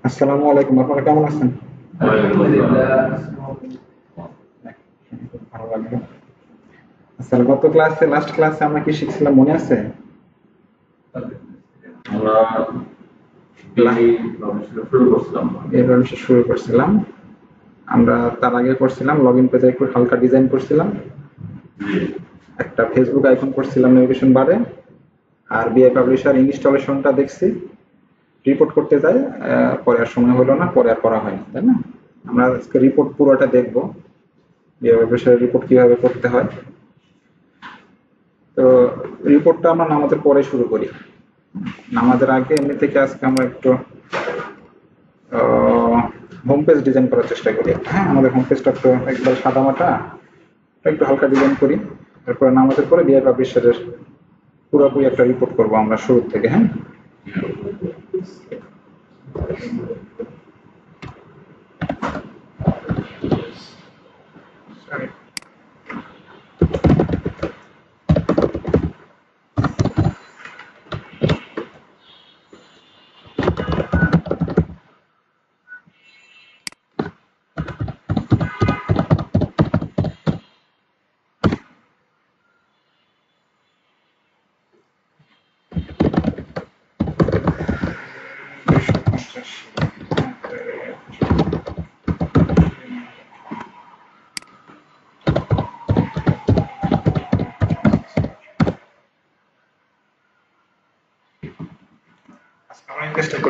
আসসালামু আলাইকুম, আপনারা কেমন আছেন? ভালো লাগলো। আচ্ছা, গত ক্লাসে লাস্ট ক্লাসে আমরা কি শিখছিলাম মনে আছে? আমরা এইভাবে শুরু করছিলাম। আমরা তার আগে করছিলাম লগ ইন পেজে একটু হালকা ডিজাইন করছিলাম, একটা ফেসবুক আইকন করছিলাম নেভিগেশন বারে, আর বিআই পাবলিশার ইনস্টলেশনটা দেখছি। রিপোর্ট করতে যাই, পরে আর সময় হলো না, পরে আর করা হয়নি, তাই না? আমরা আজকে রিপোর্ট পুরোটা দেখবো, বিআই পাবলিশার রিপোর্ট কিভাবে করতে হয়। তো রিপোর্টটা আমরা নামাজের পরে শুরু করি। নামাজের আগে এমনি থেকে আজকে আমরা একটু হোম পেজ ডিজাইন করার চেষ্টা করি। হ্যাঁ, আমাদের হোম পেজটা একটু একবার সাদা মাটা, একটু হালকা ডিজাইন করি। তারপরে নামাজের পরে বিআই পাবলিশারের পুরোপুরি একটা রিপোর্ট করবো আমরা শুরু থেকে। হ্যাঁ,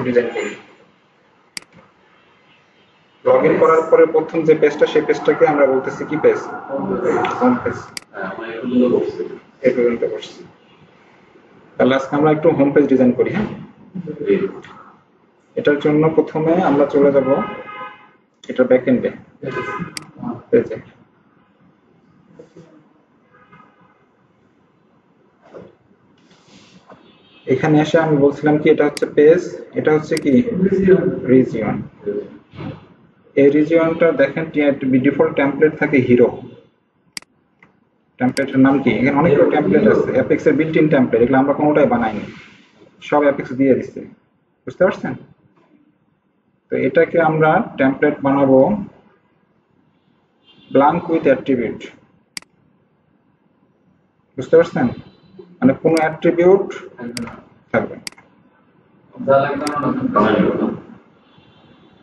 ডিজাইন করি। লগ ইন করার পরে প্রথম যে পেজটা, সেই পেজটাকে আমরা বলতেছি কি পেজ? Home page. এই পর্যন্ত করছি। তাহলে আজকে আমরা একটু হোম পেজ ডিজাইন করি। হ্যাঁ, এটার জন্য প্রথমে আমরা চলে যাব এটা ব্যাকএন্ডে পেজে। এখানে এসে আমি বলছিলাম কি এটা হচ্ছে পেজ, এটা হচ্ছে কি রিজিয়ন। এই রিজিয়নটা দেখেন ডিফল্ট টেমপ্লেট থাকে হিরো। টেমপ্লেটের নাম কি? এখানে অনেকগুলো টেমপ্লেট আছে, অ্যাপেক্স এর বিল্ট ইন টেমপ্লেট, এগুলো আমরা কোনোটাই বানাইনি, সব অ্যাপেক্স দিয়ে দিচ্ছে। বুঝতে পারছেন? তো এটাকে আমরা টেমপ্লেট বানাবো ব্ল্যাঙ্ক উইথ অ্যাট্রিবিউট। বুঝতে পারছেন? মানে কোনো অ্যাট্রিবিউট থাকবে।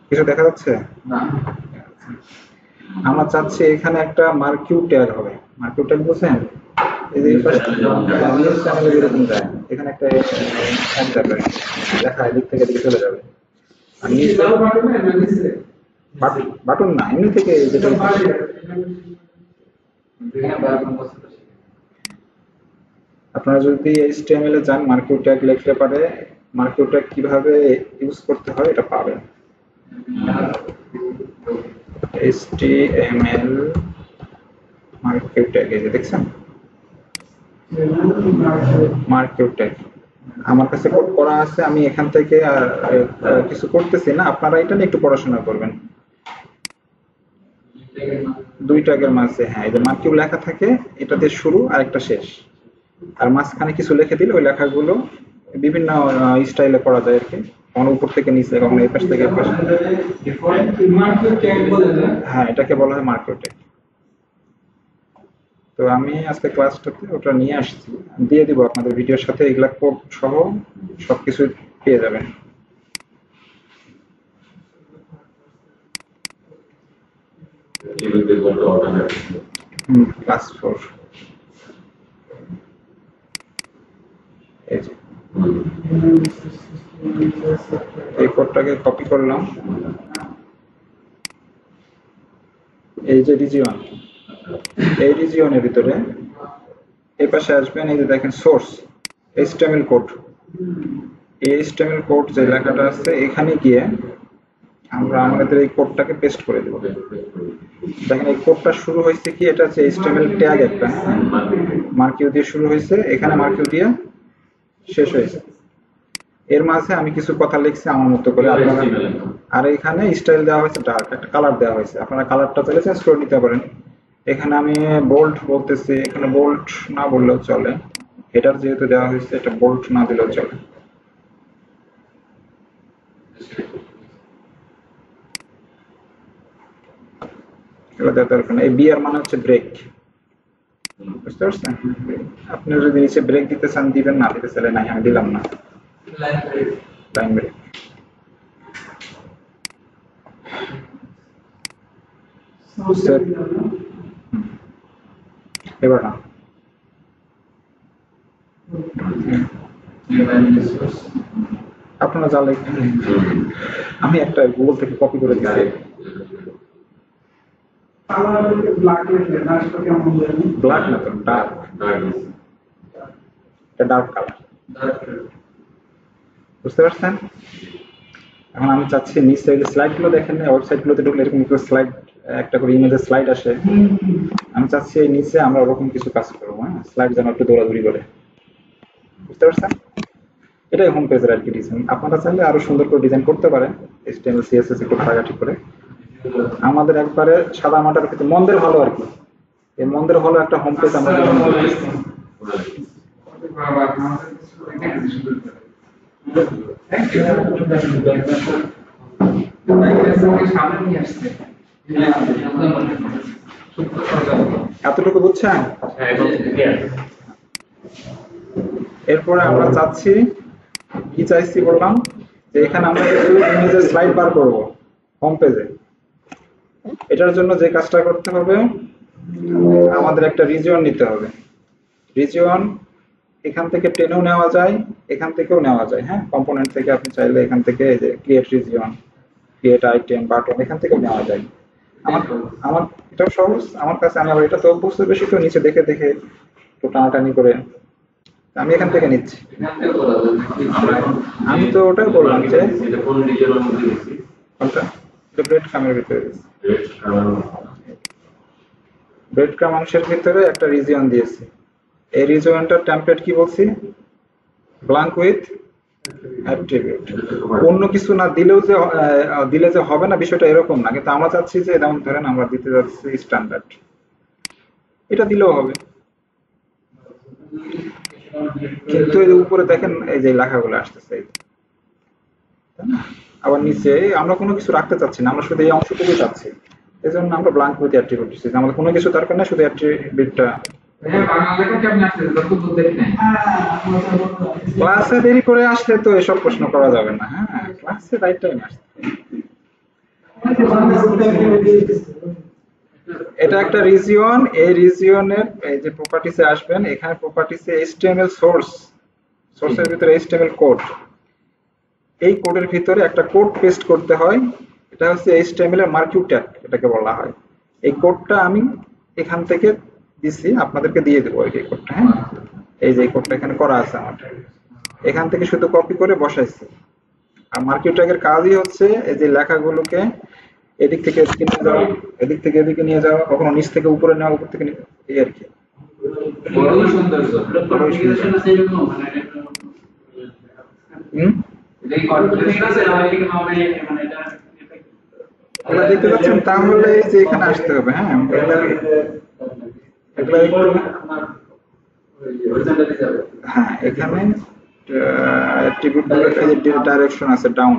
কিছু দেখা যাচ্ছে? আমরা চাচ্ছি এখানে একটা মার্কিউ ট্যাগ হবে। মার্কিউ ট্যাগ বুঝছেন? এই যে নিউজ চ্যানেলে যেরকম যায়, এখানে একটা অ্যাড যাবে, লেখা এদিক থেকে এদিকে চলে যাবে। আর বাটন না, এমনি থেকে যেটা আপনারা যদি HTML এ যান, মার্কিউ ট্যাগ লিখতে পারে, মার্কিউ ট্যাগ কিভাবে ইউজ করতে হয় এটা পাবেন। HTML মার্কিউ ট্যাগ, এই যে দেখছেন মার্কিউ ট্যাগ আমার কাছে কোড করা আছে। আমি এখান থেকে কিছু করতেছি না, আপনারা এটা নিয়ে একটু পড়াশোনা করবেন। দুই ট্যাগের মাঝে, হ্যাঁ, এই যে মার্কিউ লেখা থাকে, এটা দিয়ে শুরু আর একটা শেষ, আর মাঝখানে কিছু লিখে দিলে ওই লেখাগুলো বিভিন্ন স্টাইলে করা যায় আর কি, কখনো উপর থেকে নিচে, কখনো এই পাশ থেকে এই পাশে। হ্যাঁ, এটাকে বলা হয় মার্কিউ ট্যাগ। তো আমি আজকে ক্লাসটাতে ওটা নিয়ে আসছি, দিয়ে দিব আপনাদের ভিডিওর সাথে, এগুলা কোড সহ সবকিছু পেয়ে যাবেন। ক্লাস 4 এই কোডটাকে কপি করলাম, এই যে রিজিয়ন, এই রিজিয়নের ভিতরে এই পাশে আসবেন, এই যে দেখেন সোর্স HTML কোড, এই HTML কোড যে লেখাটা আছে এখানে গিয়ে আমরা আমাদের এই কোডটাকে পেস্ট করে দেব। দেখেন এই কোডটা শুরু হয়েছে কি, এটা হচ্ছে HTML ট্যাগ একটা, মার্কিউ দিয়ে শুরু হয়েছে, এখানে মার্কিউ দিয়ে শেষ হয়েছে। এর মাঝে আমি কিছু কথা লিখছি আমার মতো করে, আপনারা, আর এখানে স্টাইল দেওয়া হয়েছে ডার্ক, একটা কালার দেওয়া হয়েছে, আপনারা কালারটা চাইলে চেঞ্জ করে নিতে পারেন। এখানে আমি বোল্ড বলতেছি, এখানে বোল্ড না বললেও চলে, হেডার যেহেতু দেওয়া হয়েছে এটা বোল্ড না দিলেও চলে। এগুলো দেওয়ার দরকার নেই। এই বি এর মানে হচ্ছে ব্রেক, বুঝতে পারছেন? আপনি যদি নিচে ব্রেক দিতে চান দিবেন, না দিতে চাইলে নাই, আমি দিলাম না। Line break. এবার না আপনারা জানলে আমি একটা গুগল থেকে কপি করে দিচ্ছি। ব্ল্যাক না তো, ডার্ক, এটা ডার্ক কালার, বুঝতে পারছেন? এখন আমি চাচ্ছি নিচে স্লাইড গুলো দেখেন, ওয়েবসাইট গুলোতে ঢুকলে এরকম স্লাইড, একটা করে ইমেজের স্লাইড আসে। আমি চাচ্ছি এই নিচে আমরা ওরকম কিছু কাজ করবো, হ্যাঁ, স্লাইড যেন একটু দৌড়াদৌড়ি করে, বুঝতে পারছেন? এটাই হোম পেজের আর কি ডিজাইন। আপনারা চাইলে আরো সুন্দর করে ডিজাইন করতে পারেন, HTML CSS একটু ঘাটাঘাটি করে। আমাদের একবারে সাদা মাটার কিন্তু মন্দের ভালো আর কি, এই মন্দের ভালো একটা হোম পেজ আমরা এতটুকু বুঝছেন? এরপরে আমরা চাচ্ছি কি চাইছি বললাম যে এখানে আমরা কিছু ইমেজের স্লাইড বার করব হোম পেজে। এটার জন্য যে কাজটা করতে হবে, আমাদের একটা রিজিয়ন নিতে হবে। রিজিয়ন এখান থেকে টেনেও নেওয়া যায়, এখান থেকেও নেওয়া যায়, হ্যাঁ, কম্পোনেন্ট থেকে আপনি চাইলে এখান থেকে এই যে create region, create item, button, এখান থেকেও নেওয়া যায়। আমার এটাও সহজ আমার কাছে, আমি আবার এটা তো অভ্যস্ত বেশি, তো নিচে দেখে দেখে একটু টানাটানি করে আমি এখান থেকে নিচ্ছি। আমি তো ওটাই বললাম যে কোনটা, এটা ব্রেড ক্রামের ভিতরে, ব্রেড ক্রাম অংশের ভিতরে একটা রিজিয়ন দিয়েছি। এই রিজিয়নটার টেমপ্লেট কি বলছি, ব্ল্যাঙ্ক উইথ অ্যাট্রিবিউট। অন্য কিছু না দিলেও যে দিলে যে হবে না বিষয়টা এরকম না, কিন্তু আমরা চাচ্ছি যে যেমন ধরেন আমরা দিতে যাচ্ছি স্ট্যান্ডার্ড, এটা দিলেও হবে। কিন্তু এর উপরে দেখেন এই যে লেখাগুলো আসতেছে, আবার নিচে আমরা কোনো কিছু রাখতে চাচ্ছি না, আমরা শুধু এই অংশটুকুই চাচ্ছি, এই জন্য আমরা ব্ল্যাঙ্ক উইথ অ্যাট্রিবিউট দিচ্ছি। আমাদের কোনো কিছু দরকার নেই, শুধু অ্যাট্রিবিউটটা। ক্লাসে দেরি করে আসলে তো এসব প্রশ্ন করা যাবে না, হ্যাঁ, ক্লাসে রাইট টাইম আসতে। এটা একটা রিজিয়ন, এই রিজিয়নের এই যে প্রপার্টিসে আসবেন, এখানে প্রপার্টিসে HTML সোর্সের ভিতরে HTML কোড, এই কোডের ভিতরে একটা কোড পেস্ট করতে হয়, এটা হচ্ছে HTML এর মার্কিউ ট্যাগ এটাকে বলা হয়। এই কোডটা আমি এখান থেকে দিছি, আপনাদেরকে দিয়ে দেবো এই কোডটা, হ্যাঁ, এই যে কোডটা এখানে করা আছে আমার, এখান থেকে শুধু কপি করে বসাইছি। আর মার্কিউ ট্যাগের কাজই হচ্ছে এই যে লেখাগুলোকে এদিক থেকে এদিকে নিয়ে যাওয়া, এদিক থেকে এদিকে নিয়ে যাওয়া, কখনো নিচ থেকে উপরে নেওয়া, উপর থেকে এই আর কি। দেখতে পাচ্ছেন, তাহলে যে এখানে আসতে হবে, হ্যাঁ, হ্যাঁ, এখানে ডাইরেকশন আছে ডাউন,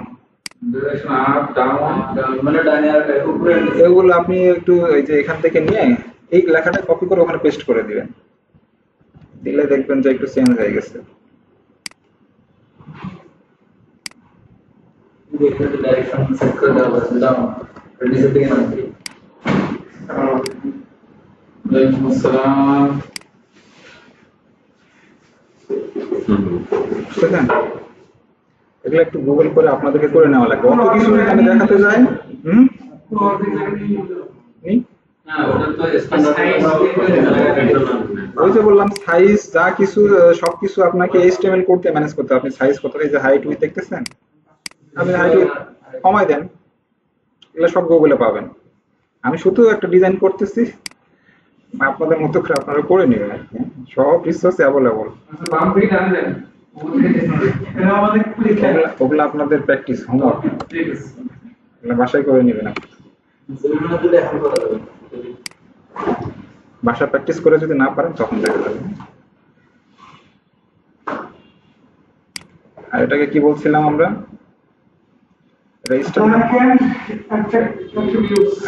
এগুলো আপনি একটু এই যে এখান থেকে নিয়ে এই লেখাটা কপি করে ওখানে পেস্ট করে দিবেন, দিলে দেখবেন যে একটু চেঞ্জ হয়ে গেছে। এগুলো একটু গুগল করে আপনাদেরকে করে নেওয়া লাগবে, অত কিছু এখানে দেখাতে যায়। ওই যে বললাম সাইজ যা কিছু সবকিছু আপনাকে HTML করতে ম্যানেজ করতে হবে। আপনি সাইজ কত, এই যে হাইট উইথ দেখতেছেন, আপনি হাইট উইথ কমাই দেন, এগুলো সব গুগলে পাবেন। আমি শুধু একটা ডিজাইন করতেছি, আপনাদের মতো করে আপনারা করে নেবেন আর কি, সব রিসোর্স অ্যাভেলেবল। ওগুলো আপনাদের প্র্যাকটিস হোমওয়ার্ক, বাসায় করে নেবেন। ভাষা প্র্যাকটিস করে যদি না পারেন তখন দেখা যাবে। আর এটাকে কি বলছিলাম আমরা,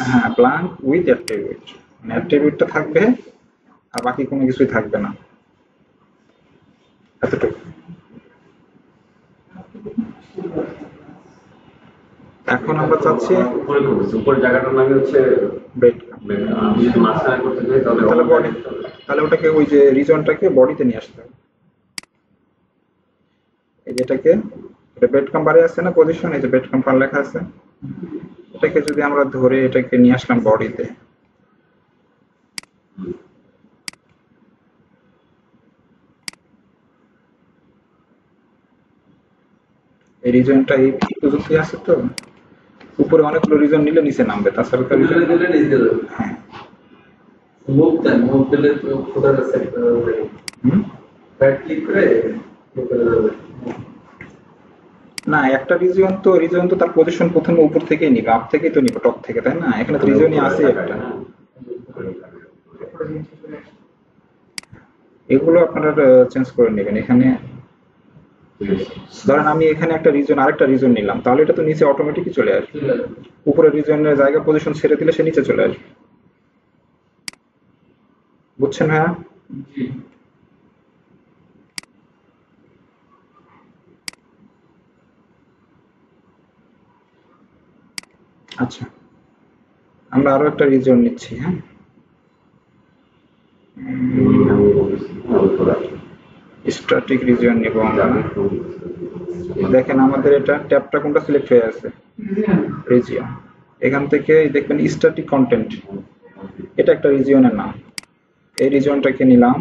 হ্যাঁ, ব্ল্যাঙ্ক উইথ অ্যাট্রিবিউট, মানে অ্যাট্রিবিউটটা থাকবে আর বাকি কোনো কিছুই থাকবে না, এতটুকু। এখন আমরা চাচ্ছি উপরে জায়গাটার নাম হচ্ছে বেড। আমি যদি মাঝখানে করতে চাই তাহলে বডি, তাহলে ওটাকে ওই যে রিজনটাকে বডিতে নিয়ে আসতে হবে। এই যেটাকে, এটা বেড কাম্পারে আছে না পজিশন, এই যে বেড কাম্পার লেখা আছে, এটাকে যদি আমরা ধরে এটাকে নিয়ে আসলাম বডিতে, এই রিজনটা এই প্রযুক্তি আছে তো, উপরে অনেকগুলো রিজন নিলে নিচে নামবে, তাছাড়া তো রিজন হ্যাঁ মুভ দেন, মুভ দিলে তো ফোটার সেট হবে, রাইট ক্লিক করে না, একটা রিজন তো তার পজিশন প্রথমে উপর থেকেই নিবে, আপ থেকেই তো নিবে, টপ থেকে, তাই না? এখানে তো রিজনই আছে একটা। এগুলো আপনারা চেঞ্জ করে নেবেন। এখানে ধরেন আমি এখানে একটা রিজন, আরেকটা রিজন নিলাম, তাহলে এটা তো নিচে অটোমেটিকই চলে আসবে। উপরে রিজনের জায়গা পজিশন ছেড়ে দিলে সে নিচে চলে আসবে। বুঝছেন ভাইয়া? আচ্ছা, আমরা আরো একটা রিজন নিচ্ছি। হ্যাঁ, স্ট্যাটিক রিজন নিব আমরা। দেখেন আমাদের এটা ট্যাবটা কোনটা সিলেক্ট হয়ে আছে, রিজিয়ন। এখান থেকে দেখবেন স্ট্যাটিক কন্টেন্ট, এটা একটা রিজিয়নের নাম। এই রিজিয়নটাকে নিলাম,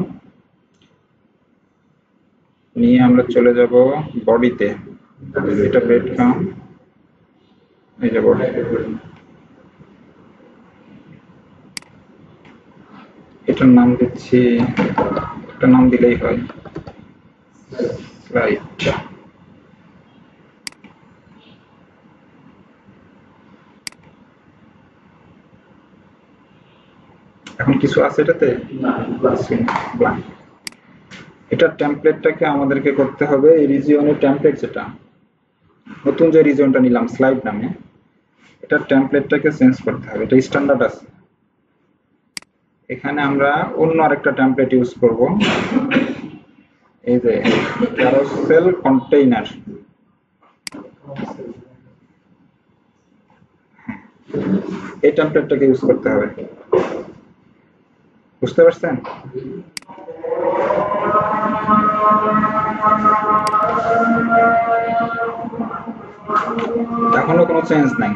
নিয়ে আমরা চলে যাব বডিতে, এটা বেড কাম, এই যে বডি, এটার নাম দিচ্ছি, একটা নাম দিলেই হয়, রাইট। এখন কিছু আছে এটাতে, ব্ল্যাঙ্ক। এটার টেমপ্লেটটাকে আমাদেরকে করতে হবে, এই রিজিয়নের টেমপ্লেট যেটা নতুন যে রিজিয়নটা নিলাম স্লাইড নামে, এটার টেমপ্লেটটাকে চেঞ্জ করতে হবে। এটা স্ট্যান্ডার্ড আছে, এখানে আমরা অন্য আরেকটা টেমপ্লেট ইউজ করব, এই যে ক্যারোসেল কন্টেইনার। এই টেমপ্লেটটাকে ইউজ করতে হবে, বুঝতে পারছেন? এখনো কোনো চেঞ্জ নাই।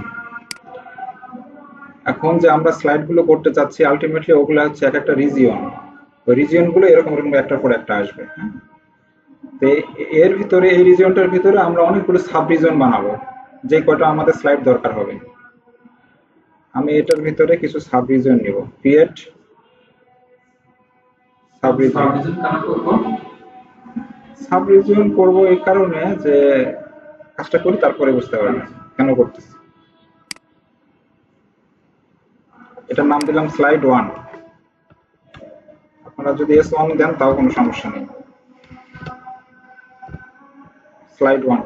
এখন যে আমরা স্লাইড গুলো করতে চাচ্ছি, আলটিমেটলি ওগুলো হচ্ছে এক একটা রিজিয়ন, ওই রিজিয়ন গুলো এরকম এরকম একটার পর একটা আসবে। তো এর ভিতরে, এই রিজিয়নটার ভিতরে আমরা অনেকগুলো সাব রিজন বানাবো, যে কয়টা আমাদের স্লাইড দরকার হবে। আমি এটার ভিতরে কিছু সাব রিজন নিব, create sub reason. Sub reason করব এই কারণে যে কাজটা করি তারপরে বুঝতে পারবেন কেন করতেছি। এটার নাম দিলাম স্লাইড 1। আপনারা যদি S1 দেন তাও কোনো সমস্যা নেই। স্লাইড 1।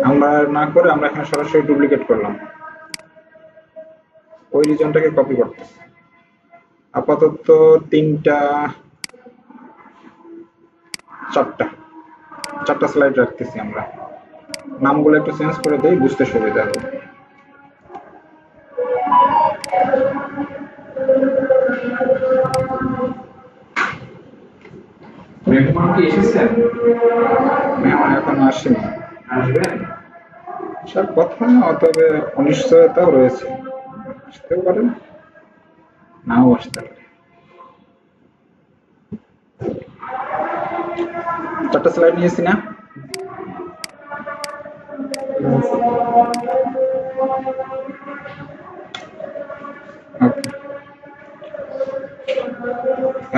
আমরা না করে আমরা এখানে সরাসরি ডুপ্লিকেট করলাম, ওই রিজনটাকে কপি করতেছি। আপাতত চারটা স্লাইড রাখতেছি আমরা, নামগুলো একটু চেঞ্জ করে দেই, বুঝতে সুবিধা হবে। মেহমান কি এসেছেন? মেহমান এখন আসেনি, আসবেন সব কথা, তবে অনিশ্চয়তাও রয়েছে, আসতেও পারে নাও আসতে পারে। চারটা স্লাইড নিয়েছি না?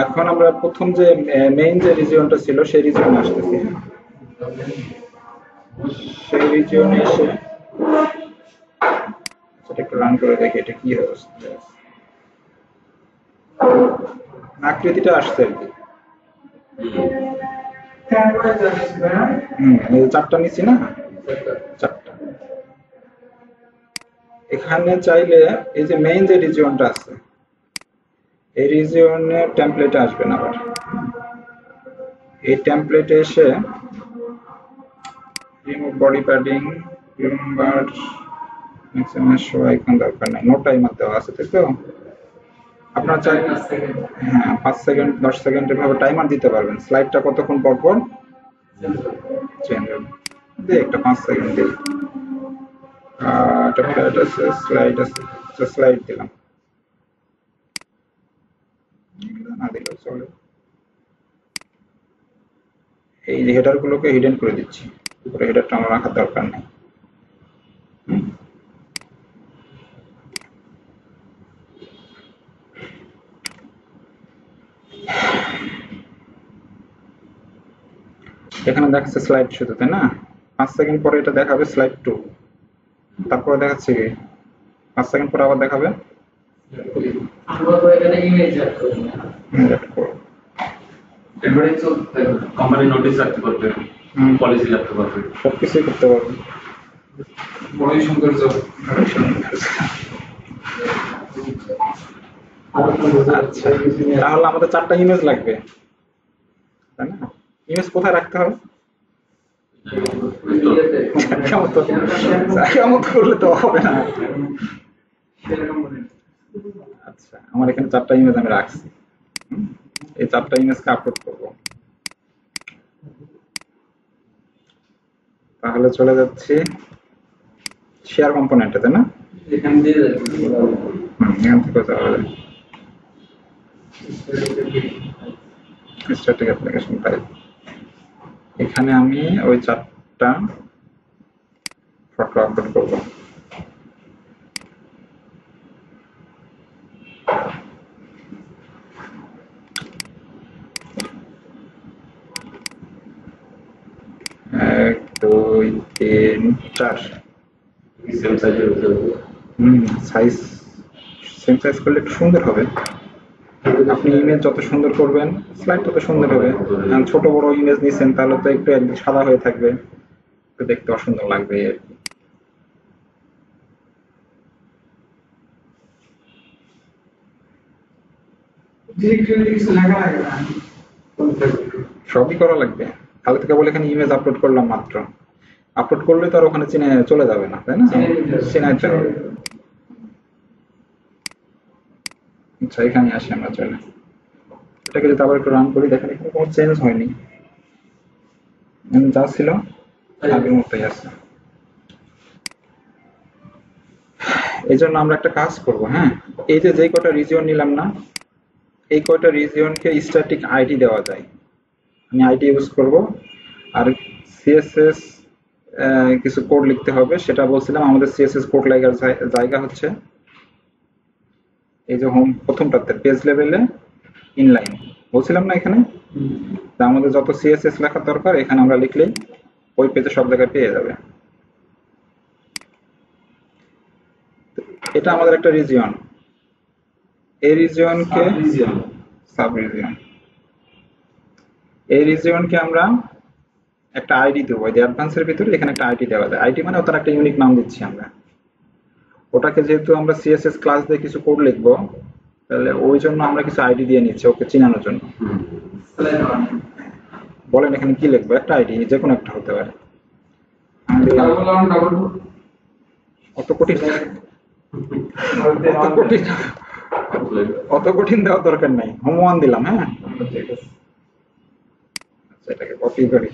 এখন আমরা প্রথম যে মেইন যে রিজিয়নটা ছিল সেই রিজিয়নে আসতেছি। সেই রিজিয়নে এসে সেটা একটু রান করে দেখি এটা কি অবস্থা। আকৃতিটা আসছে আর কি। এই যে চারটা নিচ্ছি না, চারটা। এখানে চাইলে এই যে মেইন যে রিজিয়নটা আছে, এই রিজিয়নের টেমপ্লেটে আসবেন আবার। এই টেমপ্লেটে এসে remove body padding, remember maximum show icon দরকার নাই, নো টাইমার দেওয়া আছে, তাই তো? আপনার চাই, হ্যাঁ 5 সেকেন্ড 10 সেকেন্ড এভাবে টাইমার দিতে পারবেন। স্লাইডটা কতক্ষণ পর পর চেঞ্জ হবে, দিয়ে একটা 5 সেকেন্ড দিই। এটা ফ্ল্যাট আছে, স্লাইড আছে, স্লাইড দিলাম, না দিলেও চলে। এই হেডার গুলোকে হিডেন করে দিচ্ছি, উপরে হেডারটা আমার রাখার দরকার নেই। এখানে দেখাচ্ছে স্লাইড শুধু, তাই না? 5 সেকেন্ড পরে এটা দেখাবে স্লাইড 2, তারপরে দেখাচ্ছে কি 5 সেকেন্ড পরে আবার দেখাবে কোম্পানি নোটিশ রাখতে পারবে, পলিসি রাখতে পারবে, সবকিছুই করতে পারবে। বড়ই সৌন্দর্য। আচ্ছা, তাহলে আমাদের 4টা ইমেজ লাগবে, তাই না? ইমেজ কোথায় রাখতে হবে? জায়গা মতো করলে তো হবে না। আচ্ছা, আমার এখানে 4টা ইমেজ আমি রাখছি, এই 4টা ইমেজকে আপলোড করব। তাহলে চলে যাচ্ছি শেয়ার কম্পোনেন্টে, তাই না? এখান দিয়ে এখান থেকে যাওয়া যায় স্ট্যাটিক অ্যাপ্লিকেশন টাইপ। এখানে আমি ওই 4টা ফটো আপলোড করব। এক, দুই, তিন, 4। সেম সাইজের হতে হবে। সাইজ সেম সাইজ করলে একটু সুন্দর হবে। আপনি ইমেজ যত সুন্দর করবেন স্লাইড তত সুন্দর হবে। ছোট বড় ইমেজ নিছেন তাহলে তো একটু একদম সাদা হয়ে থাকবে, একটু দেখতে অসুন্দর লাগবে আর কি। সবই করা লাগবে, তাহলে তো কেবল এখানে ইমেজ আপলোড করলাম মাত্র, আপলোড করলে তো আর ওখানে চিনে চলে যাবে না, তাই না? চিনাইতে হবে। আচ্ছা, এখানে আসি আমরা চলে। এটাকে যদি আবার একটু রান করি, দেখেন এখানে কোনো চেঞ্জ হয়নি, যা ছিল আগের মতোই আছে। এই জন্য আমরা একটা কাজ করব, হ্যাঁ, এই যে কয়টা রিজিয়ন নিলাম না, এই কয়টা রিজিয়নকে স্ট্যাটিক আইডি দেওয়া যায়। আমি আইডি ইউজ করব, আর সিএসএস কিছু কোড লিখতে হবে। সেটা বলছিলাম আমাদের সিএসএস কোড লেখার জায়গা হচ্ছে এই যে হোম প্রথমটাতে পেজ লেভেলে ইনলাইন বলছিলাম না এখানে। আমাদের যত সিএসএস লেখার দরকার এখানে আমরা লিখলেই ওই পেজে সব জায়গায় পেয়ে যাবে। এটা আমাদের একটা রিজিয়ন, এই রিজিয়নকে সাব রিজিয়ন, এই রিজিয়নকে আমরা একটা আইডি দেবো। এই অ্যাডভান্সের ভিতরে এখানে একটা আইডি দেওয়া যায়, আইডি মানে ওটার একটা ইউনিক নাম দিচ্ছি আমরা। ওটাকে যেহেতু আমরা সিএসএস ক্লাস দিয়ে কিছু কোড লিখবো, তাহলে ওই জন্য আমরা কিছু আইডি দিয়ে নিচ্ছি ওকে চিনানোর জন্য। বলেন এখানে কি লিখবো? একটা আইডি, যে কোনো একটা হতে পারে। অত কঠিন অত কঠিন দেওয়ার দরকার নাই, হোম 1 দিলাম। হ্যাঁ, আচ্ছা, এটাকে কপি করি,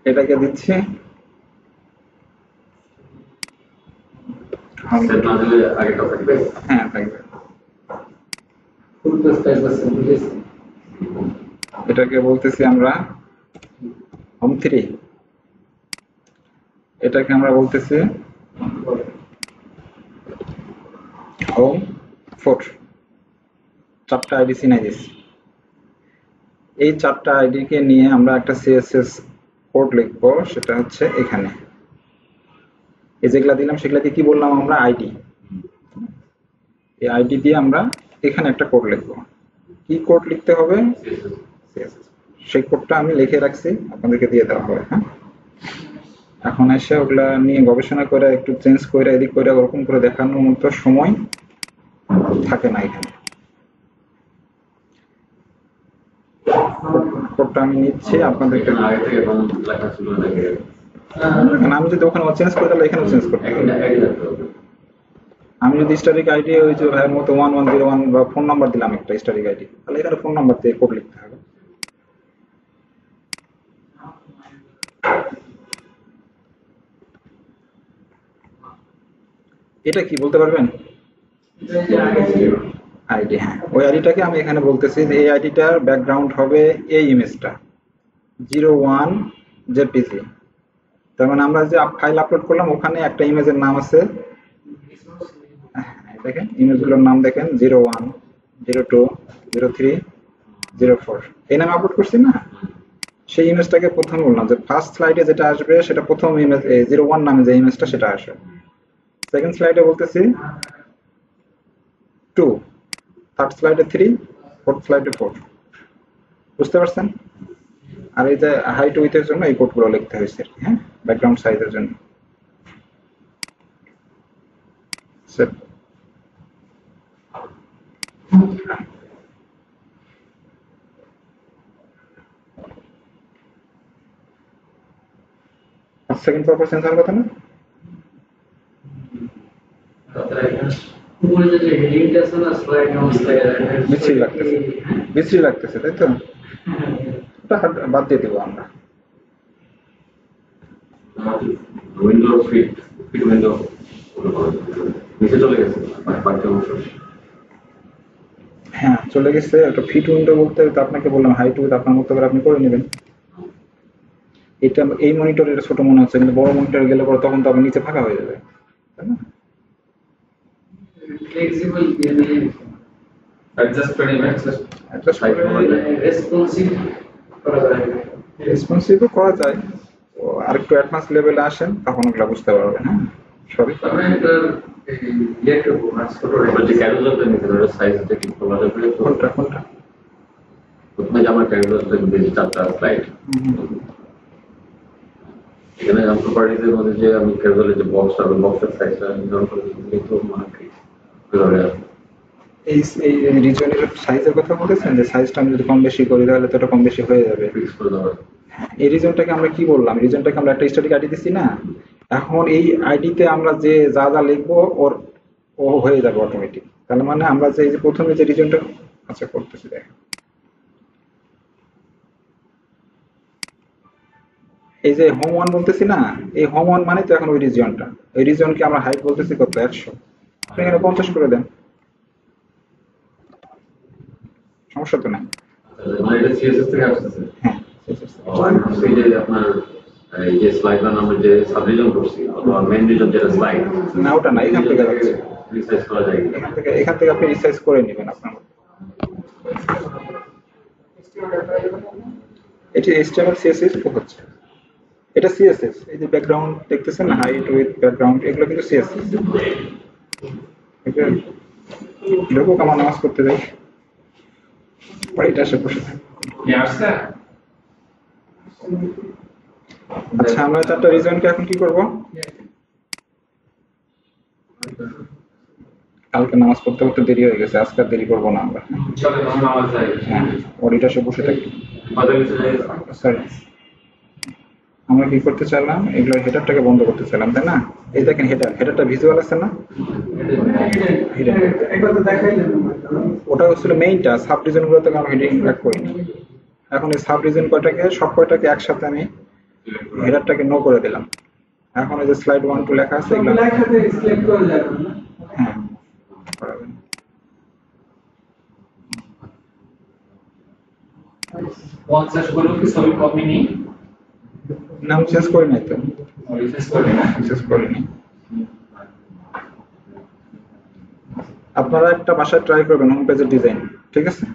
এটাকে দিচ্ছি। হ্যাঁ, থাকবে। এটাকে বলতেছি আমরা হোম 3, এটাকে আমরা বলতেছি হোম 4। 4টা আইডি চিনাই দিচ্ছি। এই 4টা আইডিকে নিয়ে আমরা একটা সিএসএস কোড লিখবো, সেটা হচ্ছে এখানে। এই যেগুলা দিলাম সেগুলা দিয়ে কি বললাম আমরা? আইডি। এই আইডি দিয়ে আমরা এখানে একটা কোড লিখবো। কি কোড লিখতে হবে? CSS। সেই কোডটা আমি লিখে রাখছি, আপনাদেরকে দিয়ে দেওয়া হবে। হ্যাঁ, এখন এসে ওগুলা নিয়ে গবেষণা করে একটু চেঞ্জ করে এদিক করে ওরকম করে দেখানোর মতো সময় থাকে না এখানে। কোডটা আমি নিচ্ছি আপনাদেরকে। আগে থেকে এখন লেখা ছিল নাকি? আমি যদি ওখানে চেঞ্জ করে তাহলে এখানেও চেঞ্জ করতে হবে। আমি যদি স্টারিক আইডি ওই যে ভাইয়ের মতো 1101 বা ফোন নাম্বার দিলাম একটা স্টারিক আইডি, তাহলে এখানে ফোন নাম্বার দিয়ে কোড লিখতে হবে। এটা কি বলতে পারবেন? আইডি, হ্যাঁ, ওই আইডিটাকে আমি এখানে বলতেছি যে এই আইডিটার ব্যাকগ্রাউন্ড হবে এই ইমেজটা 01 জেপিজি। তার মানে আমরা যে ফাইল আপলোড করলাম ওখানে একটা ইমেজের নাম আছে, দেখেন ইমেজগুলোর নাম দেখেন 01, 02, 03, 04 এই নামে আপলোড করছি না। সেই ইমেজটাকে প্রথম বললাম যে ফার্স্ট স্লাইডে যেটা আসবে সেটা প্রথম ইমেজ 01 নামে যে ইমেজটা সেটা আসবে। সেকেন্ড স্লাইডে বলতেছি 2, থার্ড স্লাইডে 3, ফোর্থ স্লাইডে 4। বুঝতে পারছেন? আর এই যে হাইট উইথের জন্য এই কোডগুলো লিখতে হয়েছে, হ্যাঁ, ব্যাকগ্রাউন্ড সাইজের জন্য। সেকেন্ড পরপর চেঞ্জ হওয়ার কথা না? বিশ্রী লাগতেছে, বিশ্রী লাগতেছে, তাই তো? ওটা বাদ দিয়ে দেবো আমরা। উইন্ডো ফিট উইন্ডো নিচে চলে গেছে। হ্যাঁ, চলে গেছে। একটা ফিট উইন্ডো বলতে তো আপনাকে বললাম হাইট উইথ আপনার মতো করে আপনি করে নেবেন। এটা এই মনিটরের ছোট মনে হচ্ছে, কিন্তু বড় মনিটরে গেলে পরে তখন তো আপনি নিচে ফাঁকা হয়ে যাবে, তাই না? ফ্লেক্সিবল অ্যাডজাস্ট করে রেসপন্সিভও করা যায়। তো আরেকটু অ্যাডভান্স লেভেলে আসেন তখন ওগুলো বুঝতে পারবেন। হ্যাঁ, সরি, কোনটা কোনটা? প্রথমে যে আমার ক্যারেক্টার চারটা স্লাইড, এখানে প্রপার্টিজের মধ্যে যে আমি ক্যারেক্টারের যে বক্সটা বক্সের সাইজটা নির্ধারণ করে দিই তো এই রিজনের সাইজের কথা বলেছেন, যে সাইজটা আমি যদি কম বেশি করি তাহলে তো এটা কম বেশি হয়ে যাবে। ফিক্স করে দেওয়া। এই রিজনটাকে আমরা কি বললাম? রিজনটাকে আমরা একটা স্ট্যাটিক আইডি দিছি না। এখন এই আইডিতে আমরা যে যা যা লিখবো ও হয়ে যাবে অটোমেটিক। তাহলে মানে আমরা যে প্রথমে যে রিজনটা আচ্ছা করতেছি, দেখেন এই যে হোম ওয়ান বলতেছি না, এই হোম ওয়ান মানে তো এখন ওই রিজনটা। ওই রিজনকে আমরা হাইট বলতেছি কত? 100। আপনি এখানে 50 করে দেন, সমস্যা তো নাই। মানে এটা সিএসএস থেকে আসছে। হ্যাঁ, এই যে আপনার এই যে স্লাইডটা আমরা যে সাবডিভিশন করছি অথবা মেইন রিজন যেটা স্লাইড না, ওটা না, এখান থেকে যাচ্ছে। রিসাইজ করা যায়। এখান থেকে আপনি রিসাইজ করে নেবেন আপনার। এটি HTML CSS হচ্ছে, এটা CSS। এই যে ব্যাকগ্রাউন্ড দেখতেছেন না, হাইট উইথ ব্যাকগ্রাউন্ড, এগুলো কিন্তু CSS। লোক আমার নামাজ করতে যাই, বাড়িটা এসে বসে থাকে। আচ্ছা, আমরা চারটা রিজনকে এখন কি করব? কালকে নামাজ পড়তে পড়তে দেরি হয়ে গেছে, আজকে আর দেরি করবো না আমরা। হ্যাঁ, বাড়িটা এসে বসে থাকি। সরি, আমরা কি করতে চাইলাম? এগুলো হেডারটাকে বন্ধ করতে চাইলাম, তাই না? এই দেখেন হেডারটা ভিজুয়াল আছে না? ওটা হচ্ছিল মেইনটা, সাব রিজন গুলোতে আমরা হেডিং অ্যাড করিনি। এখন এই সাব রিজন কয়টাকে সব কয়টাকে একসাথে আমি হেডারটাকে নো করে দিলাম। এখন এই যে স্লাইড 1 2 লেখা আছে, এগুলো একসাথে সিলেক্ট করা যাবে না। হ্যাঁ, করাবেন। পঞ্চাশ গুলো কি সবই কপি নেই? নাম চেঞ্জ করি নাই তো, রিফ্রেশ করে না। চেঞ্জ করিনি। আপনারা একটা বাসায় ট্রাই করবেন হোম পেজের ডিজাইন, ঠিক আছে?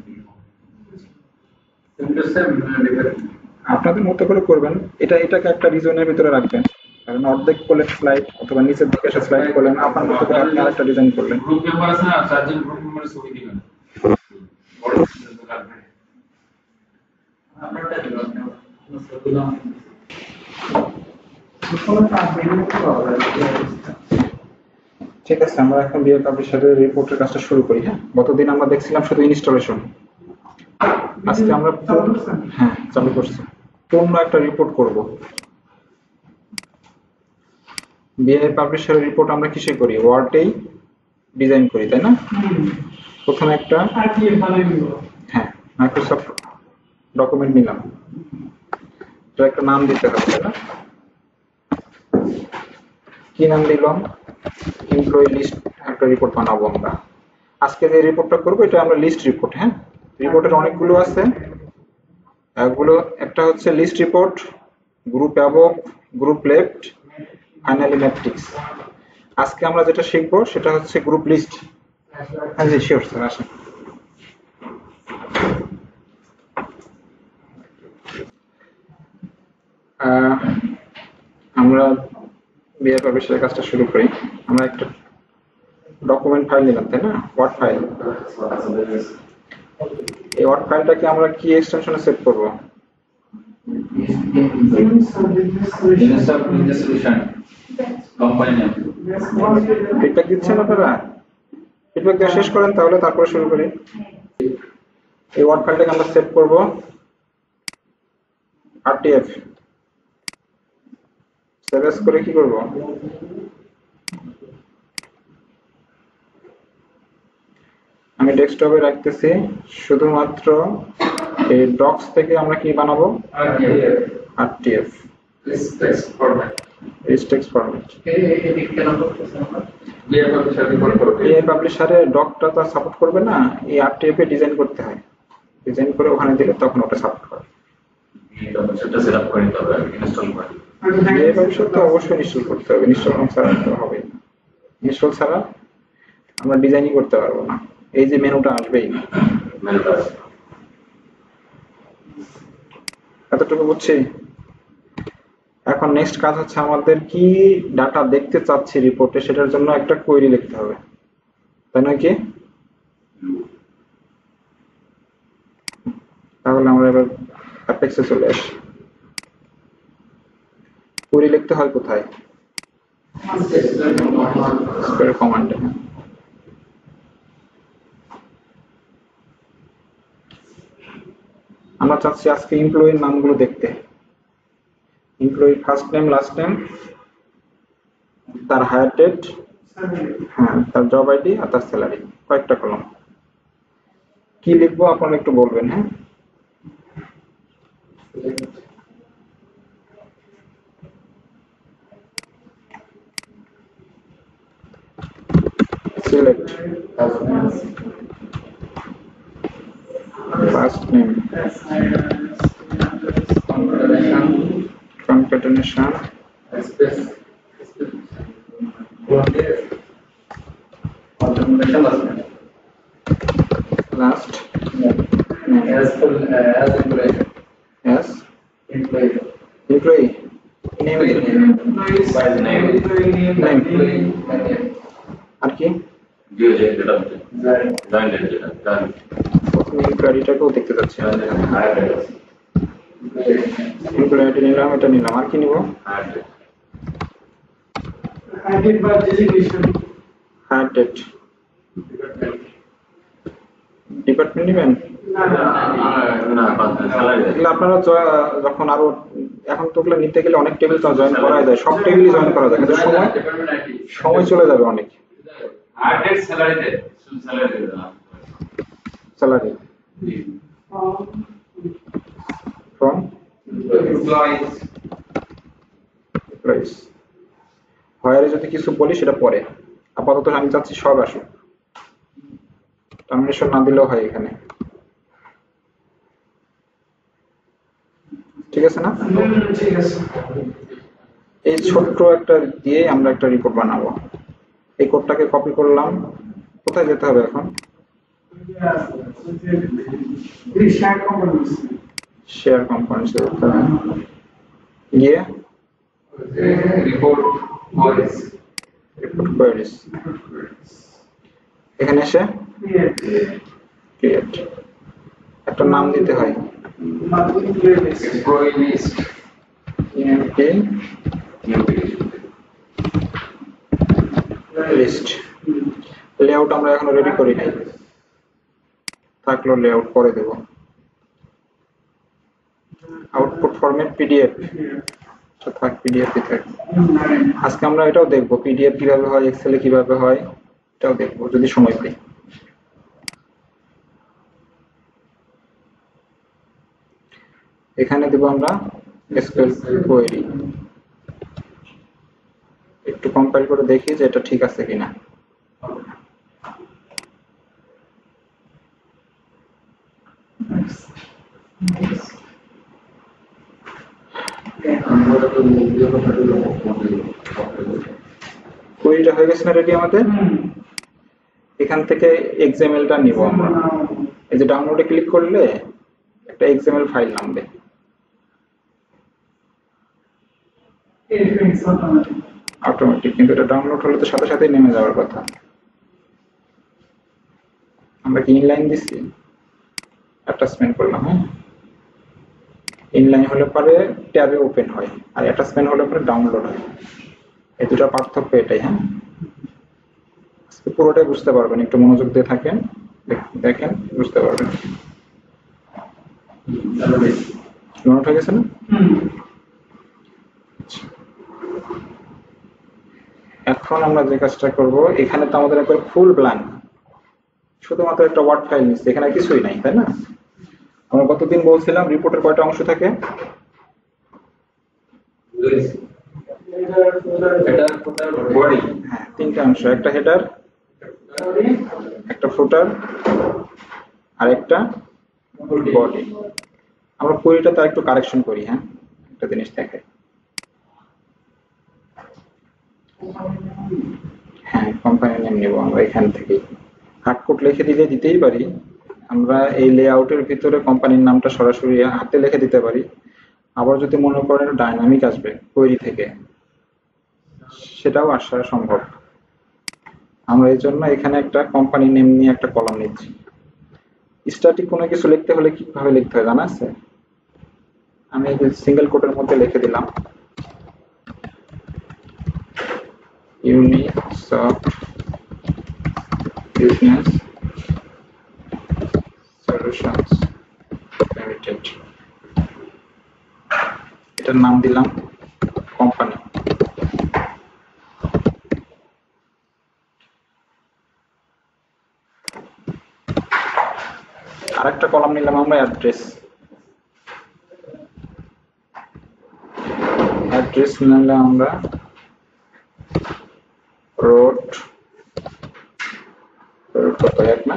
আপনাদের মতো করে করবেন। এটাকে একটা রিজনের ভিতরে রাখবেন, কারণ অর্ধেক করলেন স্লাইড অথবা নিচের দিকে এসে স্লাইড করলেন, আপনার মতো করে আপনি আরেকটা ডিজাইন করলেন। গ্রুপ মেম্বার আছে না, চারজন গ্রুপ মেম্বারের ছবি দিবেন। ঠিক আছে, আমরা এখন বিএ পাবলিশারের রিপোর্টের কাজটা শুরু করি। হ্যাঁ, গতদিন আমরা দেখছিলাম শুধু ইনস্টলেশন, আজকে আমরা হ্যাঁ চালু করছি, পূর্ণ একটা রিপোর্ট করব। বিএ পাবলিশারের রিপোর্ট আমরা কিসে করি? ওয়ার্ডেই ডিজাইন করি, তাই না? প্রথমে একটা হ্যাঁ মাইক্রোসফট ডকুমেন্ট নিলাম, এটা একটা নাম দিতে হবে, তাই না? কি নাম দিলাম? এমপ্লয়ি লিস্ট একটা রিপোর্ট বানাবো আমরা। আজকে যে রিপোর্টটা করবো এটা আমরা লিস্ট রিপোর্ট। হ্যাঁ, রিপোর্টের অনেকগুলো আছে, এগুলো একটা হচ্ছে list report, group above, group left, finally matrix. আজকে আমরা যেটা শিখবো সেটা হচ্ছে গ্রুপ লিস্ট। হ্যাঁ জি শিওর স্যার, আসেন। আমরা বিএ পাবলিশারের কাজটা শুরু করি। আমরা একটা ডকুমেন্ট ফাইল নিলাম, তাই না? Word file. এই ওয়ার্ড ফাইলটাকে আমরা কি এক্সটেনশনে সেভ করব? ফিডব্যাক দিচ্ছেন আপনারা? ফিডব্যাক দেওয়া শেষ করেন তাহলে, তারপরে শুরু করি। এই ওয়ার্ড ফাইলটাকে আমরা সেভ করব আরটিএফ। সেভ এস করে কি করব? আমি ডেস্কটপে রাখতেছি, শুধুমাত্র এই ডক্স থেকে আমরা কি বানাবো? RTF rich text format. এই পাবলিশারে ডকটা তো সাপোর্ট করবে না, এই আরটিএফ এ ডিজাইন করতে হয়। ডিজাইন করে ওখানে দিলে তখন ওটা সাপোর্ট করে। সেটা সেটআপ করে নিতে হবে, ইনস্টল করে। এই পাবলিশার তো অবশ্যই ইনস্টল করতে হবে, ইনস্টল ছাড়া তো হবে না। ইনস্টল ছাড়া আমরা ডিজাইনই করতে পারবো না। এই যে মেনুটা আসবেই না, মেনুটা এতটুকু বুঝছি। এখন নেক্সট কাজ হচ্ছে আমাদের কি ডাটা দেখতে চাচ্ছি রিপোর্টে, সেটার জন্য একটা কোয়েরি লিখতে হবে, তাই নয় কি? তাহলে আমরা এবার অ্যাপেক্সে চলে আসি। কোয়েরি লিখতে হয় কোথায়? স্কোয়ার কমান্ডে। আমরা চাচ্ছি আজকে এমপ্লয়ির নামগুলো দেখতে। এমপ্লয়ির ফার্স্ট নেম, লাস্ট নেম, তার হায়ার ডেট, হ্যাঁ তার জব আইডি আর তার স্যালারি, কয়েকটা কলম। কি লিখবো আপনারা একটু বলবেন। হ্যাঁ, select first name, concatenation, last as employee name আর কি জিওজে যেটা জয়েন্ট যেটা জান এমপ্লয়িটাকেও দেখতে যাচ্ছি। হায়ার এমপ্লয়িটা নিলাম, এটা নিলাম, আর কি নিব? হায়ার ডেট, ডিপার্টমেন্ট নিবেন আপনারা। যখন আরো এখন তো নিতে গেলে অনেক টেবিল তো জয়েন করা যায়, সব টেবিলই জয়েন করা যায়, কিন্তু সময় চলে যাবে অনেক। Salary from employees. হায়ারে যদি কিছু বলি সেটা পরে, আপাতত আমি চাচ্ছি সব আসুক, টার্মিনেশন না দিলেও হয় এখানে। ঠিক আছে না? এই ছোট্ট একটা দিয়ে আমরা একটা রিপোর্ট বানাবো। এই কোডটাকে কপি করলাম, কোথায় যেতে হবে এখন? শেয়ার কম্পোনেন্টস গিয়ে রিপোর্ট কোয়েরিজ, এখানে এসে ক্রিয়েট একটা নাম দিতে হয়। Employee list. Emp list. Layout আমরা এখনো রেডি করি নাই, থাকলো লেআউট করে দেব। আউটপুট ফরম্যাট পিডিএফ, থাক পিডিএফ থাক। আজকে আমরা এটাও দেখবো পিডিএফ কিভাবে হয়, এক্সেলে কিভাবে হয়, এটাও দেখবো যদি সময় পাই। এখানে দেব আমরা এসকিউএল কোয়েরি। একটু কম্পাইল করে দেখি যে এটা ঠিক আছে কিনা। কোয়েরিটা হয়ে গেছে না রেডি আমাদের। এখান থেকে এক্সএমএলটা নিব আমরা। এই যে ডাউনলোডে ক্লিক করলে একটা এক্সএমএল ফাইল নামবে। অটোমেটিক, কিন্তু এটা ডাউনলোড হলে তো সাথে সাথে নেমে যাওয়ার কথা। আমরা কি ইনলাইন দিচ্ছি, অ্যাটাচমেন্ট করলাম। হ্যাঁ, ইনলাইন হলে পরে ট্যাবে ওপেন হয়, আর অ্যাটাচমেন্ট হলে পরে ডাউনলোড হয়। এই দুটো পার্থক্য এটাই। হ্যাঁ, পুরোটাই বুঝতে পারবেন, একটু মনোযোগ দিয়ে থাকেন, দেখেন বুঝতে পারবেন। ডাউনলোড হয়ে গেছে না? এখন আমরা যে কাজটা করব, এখানে তো আমাদের একবার ফুল ব্ল্যাঙ্ক, শুধুমাত্র একটা ওয়ার্ড ফাইল নিচ্ছে, এখানে কিছুই নাই, তাই না? আমরা কতদিন বলছিলাম রিপোর্টের কয়টা অংশ থাকে? হ্যাঁ, তিনটা অংশ, একটা হেডার, একটা ফুটার, আর একটা বডি। আমরা পুরোটা তার একটু কারেকশন করি। হ্যাঁ, একটা জিনিস দেখে। হ্যাঁ, কোম্পানি নেম নেব আমরা এখান থেকে। হার্ডকোড লিখে দিতেই পারি আমরা। এই লেআউটের ভিতরে কোম্পানির নামটা সরাসরি হাতে লিখে দিতে পারি। আবার যদি মনে করেন ডাইনামিক আসবে কোয়েরি থেকে, সেটাও আসা সম্ভব। আমরা এই জন্য এখানে একটা কোম্পানি নেম নিয়ে একটা কলাম নিচ্ছি। স্ট্যাটিক কোনো কিছু লিখতে হলে কিভাবে লিখতে হয় জানা আছে? আমি এই যে সিঙ্গেল কোটের মধ্যে লিখে দিলাম ইউনিসফট বিজনেস সলিউশনস লিমিটেড। এটার নাম দিলাম কোম্পানি। আরেকটা কলাম নিলাম আমরা অ্যাড্রেস। অ্যাড্রেস নিলে আমরা রোড কত এক না,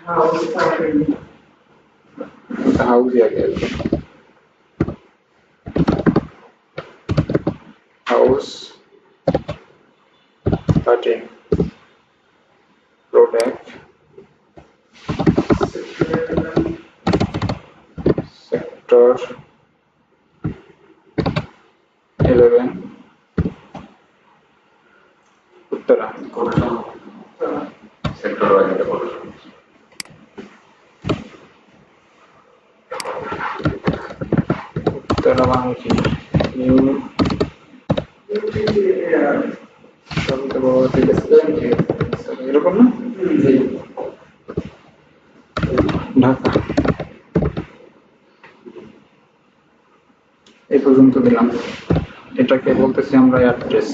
হাউস আগে হাউস 13 রোড এক, sector 11 Uttara. Sector wise Uttara Bangla new এরকম না, ঢাকা। এই পর্যন্ত দিলাম। এটাকে বলতেছি আমরা অ্যাড্রেস,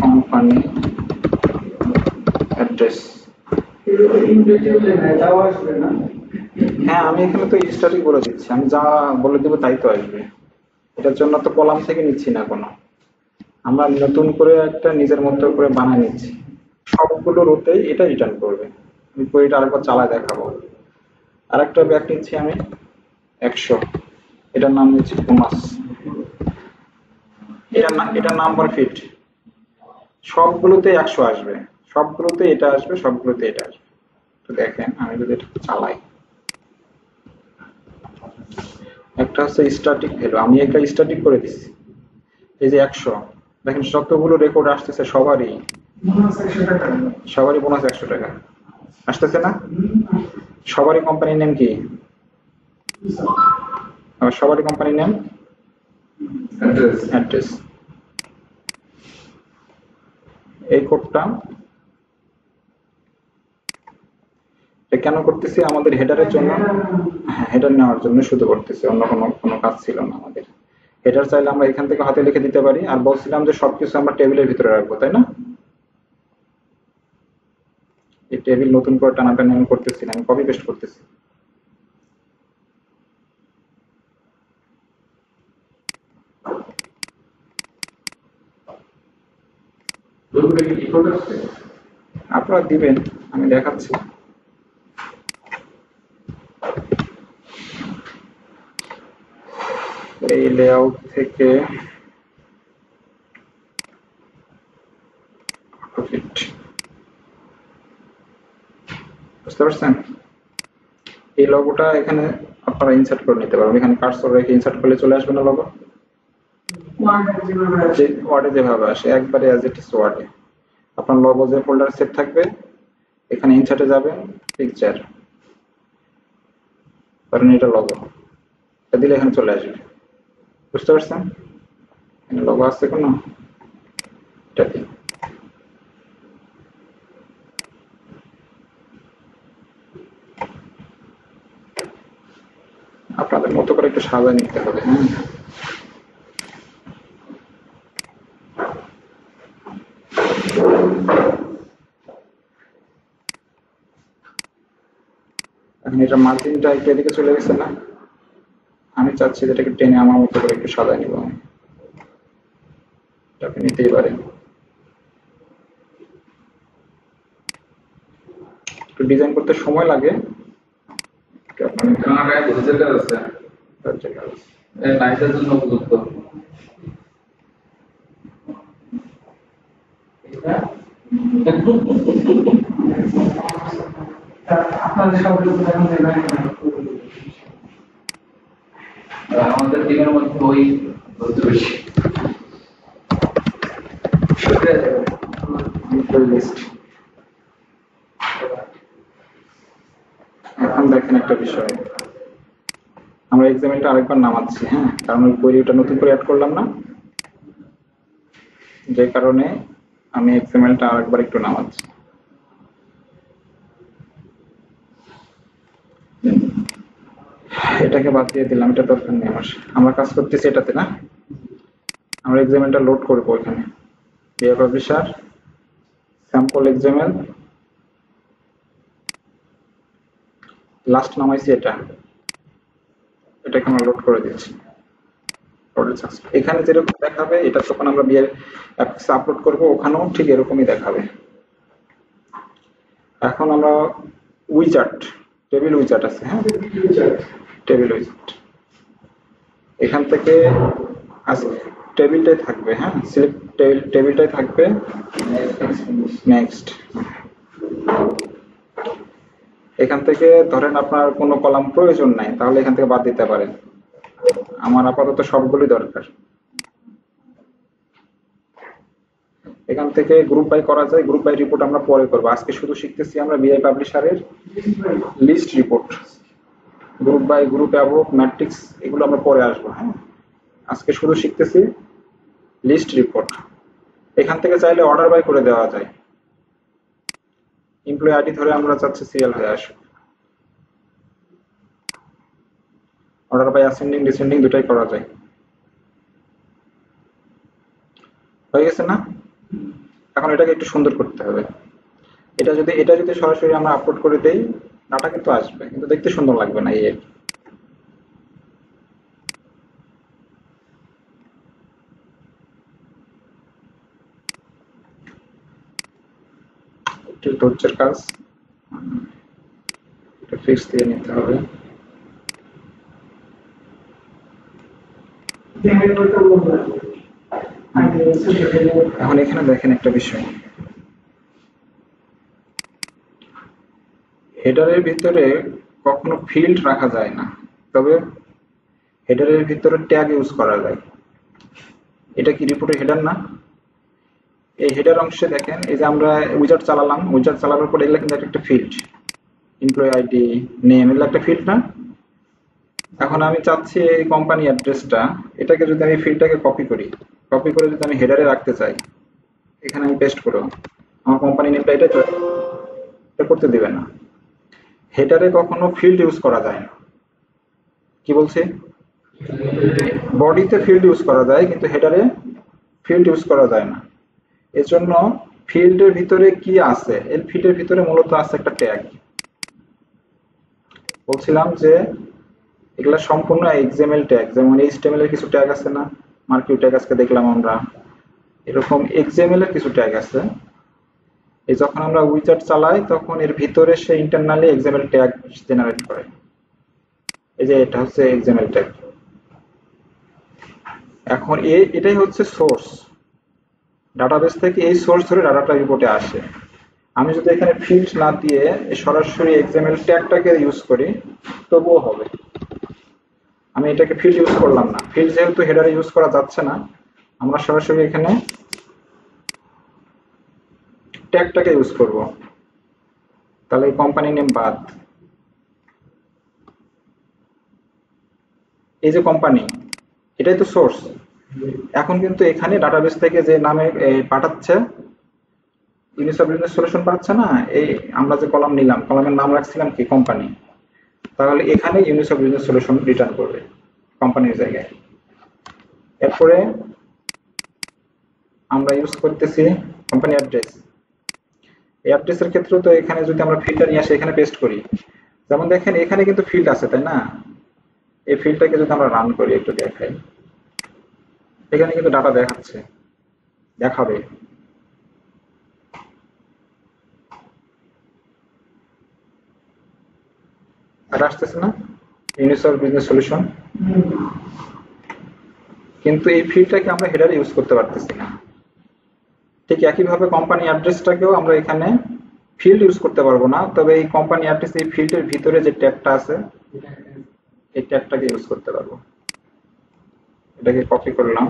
কোম্পানি অ্যাড্রেস। হ্যাঁ, আমি এখানে তো স্ট্যাটিক বলে দিচ্ছি, আমি যা বলে দেবো তাই তো আসবে। এটার জন্য তো কলাম থেকে নিচ্ছি না কোনো, আমরা নতুন করে একটা নিজের মতো করে বানায় নিচ্ছি। সবগুলো রোতে এটা রিটার্ন করবে। আমি কোয়েরিটা আরেকবার চালায় দেখাবো। আরেকটা ব্যাক নিচ্ছি আমি 100, এটার নাম নিচ্ছি বোনাস। এটার নাম্বার ফিট, সবগুলোতে 100 আসবে, সবগুলোতে এটা আসবে, সবগুলোতে এটা আসবে। তো দেখেন আমি যদি এটা চালাই, একটা হচ্ছে স্ট্যাটিক ভ্যালু, আমি একটা স্ট্যাটিক করে দিচ্ছি। এই যে 100, দেখেন যতগুলো রেকর্ড আসতেছে সবারই বোনাস 100 টাকা। আসতেছে না? সবারই কোম্পানির নেম কি? আবার সবারই কোম্পানির নেম অ্যাড্রেস। এই কোডটা কেন করতেছি? আমাদের হেডারের জন্য, হেডার নেওয়ার জন্য শুধু করতেছি, অন্য কোনো কাজ ছিল না আমাদের। হেডার চাইলে আমরা এখান থেকে হাতে লিখে দিতে পারি। আর বলছিলাম যে সবকিছু আমরা টেবিলের ভিতরে রাখবো, তাই না? এই টেবিল নতুন করে টানাটানি আমি করতেছি না, আমি কপি পেস্ট করতেছি। আপনারা দিবেন, আমি দেখাচ্ছি। এই লেআউট থেকে বুঝতে পারছেন? এই লোগোটা এখানে আপনারা ইনসার্ট করে নিতে পারবেন। এখানে কার্সর রেখে ইনসার্ট করলে চলে আসবে না লোগো? ওয়ার্ডে যেভাবে আসে একবারে অ্যাজ ইট ইজ ওয়ার্ডে। আপনার লোগো যে ফোল্ডার সেভ থাকবে, এখানে ইনসার্টে যাবেন, পিকচার, কারণ এটা লোগো, এটা দিলে এখানে চলে আসবে। বুঝতে পারছেন? এখানে লোগো আছে কোনো, এটা দিন। আপনাদের মতো করে একটু সাজায় নিতে হবে। হ্যাঁ, এখন এটা মার্জিনটা একটু এদিকে চলে গেছে না? আমি চাচ্ছি যেটাকে টেনে আমার মতো করে একটু সাজায় নিব। আপনি নিতেই পারেন। একটু ডিজাইন করতে সময় লাগে। আমাদের টিমের মধ্যে ওই বেশি এখন দেখেন একটা বিষয়, আমরা এক্সামেলটা আরেকবার নামাচ্ছি। হ্যাঁ, কারণ ওই কোয়েরিটা নতুন করে অ্যাড করলাম না, যে কারণে আমি এক্সামেলটা আরেকবার একটু নামাচ্ছি। এটাকে বাদ দিয়ে দিলাম, এটা দরকার নেই আমার। আমরা কাজ করতেছি এটাতে না, আমরা এক্সামেলটা লোড করবো এখানে। BR publisher, sample example, last নামাইছি এটাকে আমরা লোড করে দিচ্ছি। এখানে যেরকম দেখাবে এটা যখন আমরা বিআর অ্যাপসে আপলোড করব, ওখানেও ঠিক এরকমই দেখাবে। এখন আমরা উইজার্ট, টেবিল উইজার্ট আছে। হ্যাঁ, টেবিল উইজার্ট, এখান থেকে টেবিলটাই থাকবে। হ্যাঁ, সিলেক্ট টেবিলটাই থাকবে। নেক্সট, এখান থেকে ধরেন আপনার কোনো কলাম প্রয়োজন নাই, তাহলে এখান থেকে বাদ দিতে পারেন। আমার আপাতত সবগুলোই দরকার। এখান থেকে গ্রুপ বাই করা যায়, গ্রুপ বাই রিপোর্ট আমরা পরে করবো। আজকে শুধু শিখতেছি আমরা বিআই পাবলিশারের list report, group by, group above, matrix, এগুলো আমরা পরে আসবো। হ্যাঁ, আজকে শুধু শিখতেছি লিস্ট রিপোর্ট। এখান থেকে চাইলে অর্ডার বাই করে দেওয়া যায়। এমপ্লয়ি আইডি ধরে আমরা চাচ্ছি সিরিয়াল হয়ে আসবে। অর্ডার বাই অ্যাসেন্ডিং ডিসেন্ডিং দুটাই করা যায়। হয়ে গেছে না? এখন এটাকে একটু সুন্দর করতে হবে। এটা যদি সরাসরি আমরা আপলোড করে দেই, ডাটা কিন্তু আসবে, কিন্তু দেখতে সুন্দর লাগবে না। এই একটু ধৈর্যের কাজ, এটা ফিক্স দিয়ে নিতে হবে। এখন এখানে দেখেন একটা বিষয়, হেডারের ভিতরে কখনো ফিল্ড রাখা যায় না, তবে হেডারের ভিতরে ট্যাগ ইউজ করা যায়। এটা কি রিপোর্টের হেডার না? এই হেডার অংশে দেখেন, এই যে আমরা উইজার্ড চালালাম, উইজার্ড চালানোর পর এগুলো কিন্তু একটা ফিল্ড, এমপ্লয়ি আইডি, নেম, এগুলো একটা ফিল্ড না? এখন আমি চাচ্ছি এই কোম্পানি অ্যাড্রেসটা, এটাকে যদি আমি ফিল্ডটাকে কপি করি, কপি করে যদি আমি হেডারে রাখতে চাই, এখানে আমি পেস্ট করব, আমার কোম্পানি নেমটা এটা করতে দিবে না। হেডারে কখনো ফিল্ড ইউজ করা যায় না। কি বলছি? বডিতে ফিল্ড ইউজ করা যায় কিন্তু হেডারে ফিল্ড ইউজ করা যায় না। এজন্য ফিল্ডের ভিতরে কি আছে, এই ফিল্ডের ভিতরে মূলত আছে একটা ট্যাগ। বলছিলাম যে এগুলা সম্পূর্ণ এক্সএমএল ট্যাগ, যেমন এইচটিএমএল এর কিছু ট্যাগ আছে না, মার্কিউ ট্যাগ আজকে দেখলাম আমরা, এরকম এক্সএমএল এর কিছু ট্যাগ আছে। এই যখন আমরা উইজার্ড চালাই তখন এর ভিতরে সে ইন্টারনালি এক্সএমএল ট্যাগ জেনারেট করে। এই যে এটা হচ্ছে এক্সএমএল ট্যাগ। এখন এটাই হচ্ছে সোর্স, ডাটাবেস থেকে এই সোর্স ধরে ডাটাটা রিপোর্টে আসে। আমি যদি এখানে ফিল্ড না দিয়ে সরাসরি এক্সএমএল ট্যাগটাকে ইউজ করি তবুও হবে। আমি এটাকে ফিল্ড ইউজ করলাম না, ফিল্ড যেহেতু হেডারে ইউজ করা যাচ্ছে না, আমরা সরাসরি এখানে ট্যাগটাকে ইউজ করব। তাহলে এই কোম্পানি নেম বাদ, এই যে কোম্পানি, এটাই তো সোর্স। এখন কিন্তু এখানে ডাটাবেস থেকে যে নামে পাঠাচ্ছে, ইউনিসফ বিজনেস সলিউশন পাচ্ছে না, এই আমরা যে কলাম নিলাম, কলামের নাম রাখছিলাম কি কোম্পানি, তাহলে এখানে ইউনিসফ বিজনেস সলিউশন রিটার্ন করবে কোম্পানির জায়গায়। এরপরে আমরা ইউজ করতেছি কোম্পানি অ্যাড্রেস। এই অ্যাড্রেসের ক্ষেত্রে তো এখানে যদি আমরা ফিল্ডটা নিয়ে আসি এখানে পেস্ট করি, যেমন দেখেন এখানে কিন্তু ফিল্ড আছে তাই না? এই ফিল্ডটাকে যদি আমরা রান করি, একটু দেখাই, এখানে কিন্তু ডাটা দেখাবে। আর আসতেছে না ইউনিসফ বিজনেস সলিউশন, কিন্তু এই ফিল্ডটাকে আমরা হেডারে ইউজ করতে পারতেছি না। ঠিক একইভাবে কোম্পানি অ্যাড্রেসটাকেও আমরা এখানে ফিল্ড ইউজ করতে পারবো না, তবে এই কোম্পানি অ্যাড্রেস এই ফিল্ডের ভিতরে যে ট্যাগটা আছে এই ট্যাগটাকে ইউজ করতে পারবো। এটাকে কপি করলাম,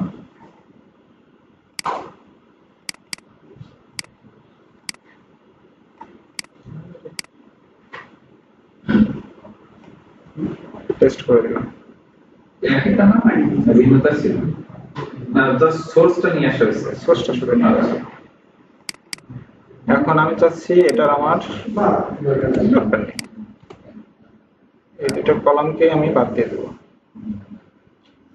টেস্ট করে দিলাম। এটা না ভিন্নতা ছিল না, জাস্ট সোর্সটা নিয়ে আসা হয়েছে, সোর্সটা শুধু নিয়ে আসা। এখন আমি চাচ্ছি এটার আমার দরকার নেই, এই দুটো কলামকে আমি বাদ দিয়ে দেবো।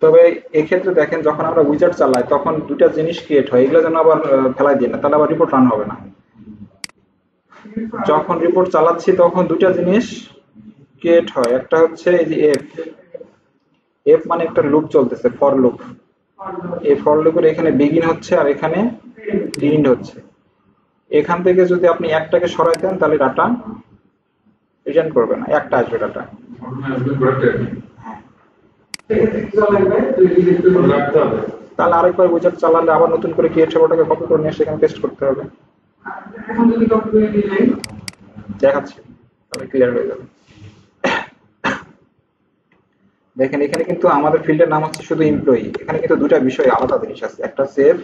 তবে এক্ষেত্রে দেখেন যখন আমরা উইজার্ড চালাই তখন দুটা জিনিস ক্রিয়েট হয়, এগুলো যেন আবার ফেলাই দিয়ে না, তাহলে আবার রিপোর্ট রান হবে না। যখন রিপোর্ট চালাচ্ছি তখন দুটা জিনিস ক্রিয়েট হয়, একটা হচ্ছে এই যে এফ মানে একটা লুপ চলতেছে, ফর লুপ। এই ফর লুপের এখানে বিগিন হচ্ছে আর এখানে এন্ড হচ্ছে। এখান থেকে যদি আপনি একটাকে সরাই দেন তাহলে ডাটা রিটার্ন করবে না, একটা আসবে ডাটা। তাহলে আরেকবার উইজার্ড চালালে আবার নতুন করে ক্রিয়েট হবে, ওটাকে কপি করে নিয়ে সেখানে পেস্ট করতে হবে। দেখাচ্ছি তাহলে ক্লিয়ার হয়ে যাবে। দেখেন এখানে কিন্তু আমাদের ফিল্ডের নাম হচ্ছে শুধু এমপ্লয়ি, এখানে কিন্তু দুটা বিষয় আলাদা জিনিস আছে, একটা সেভ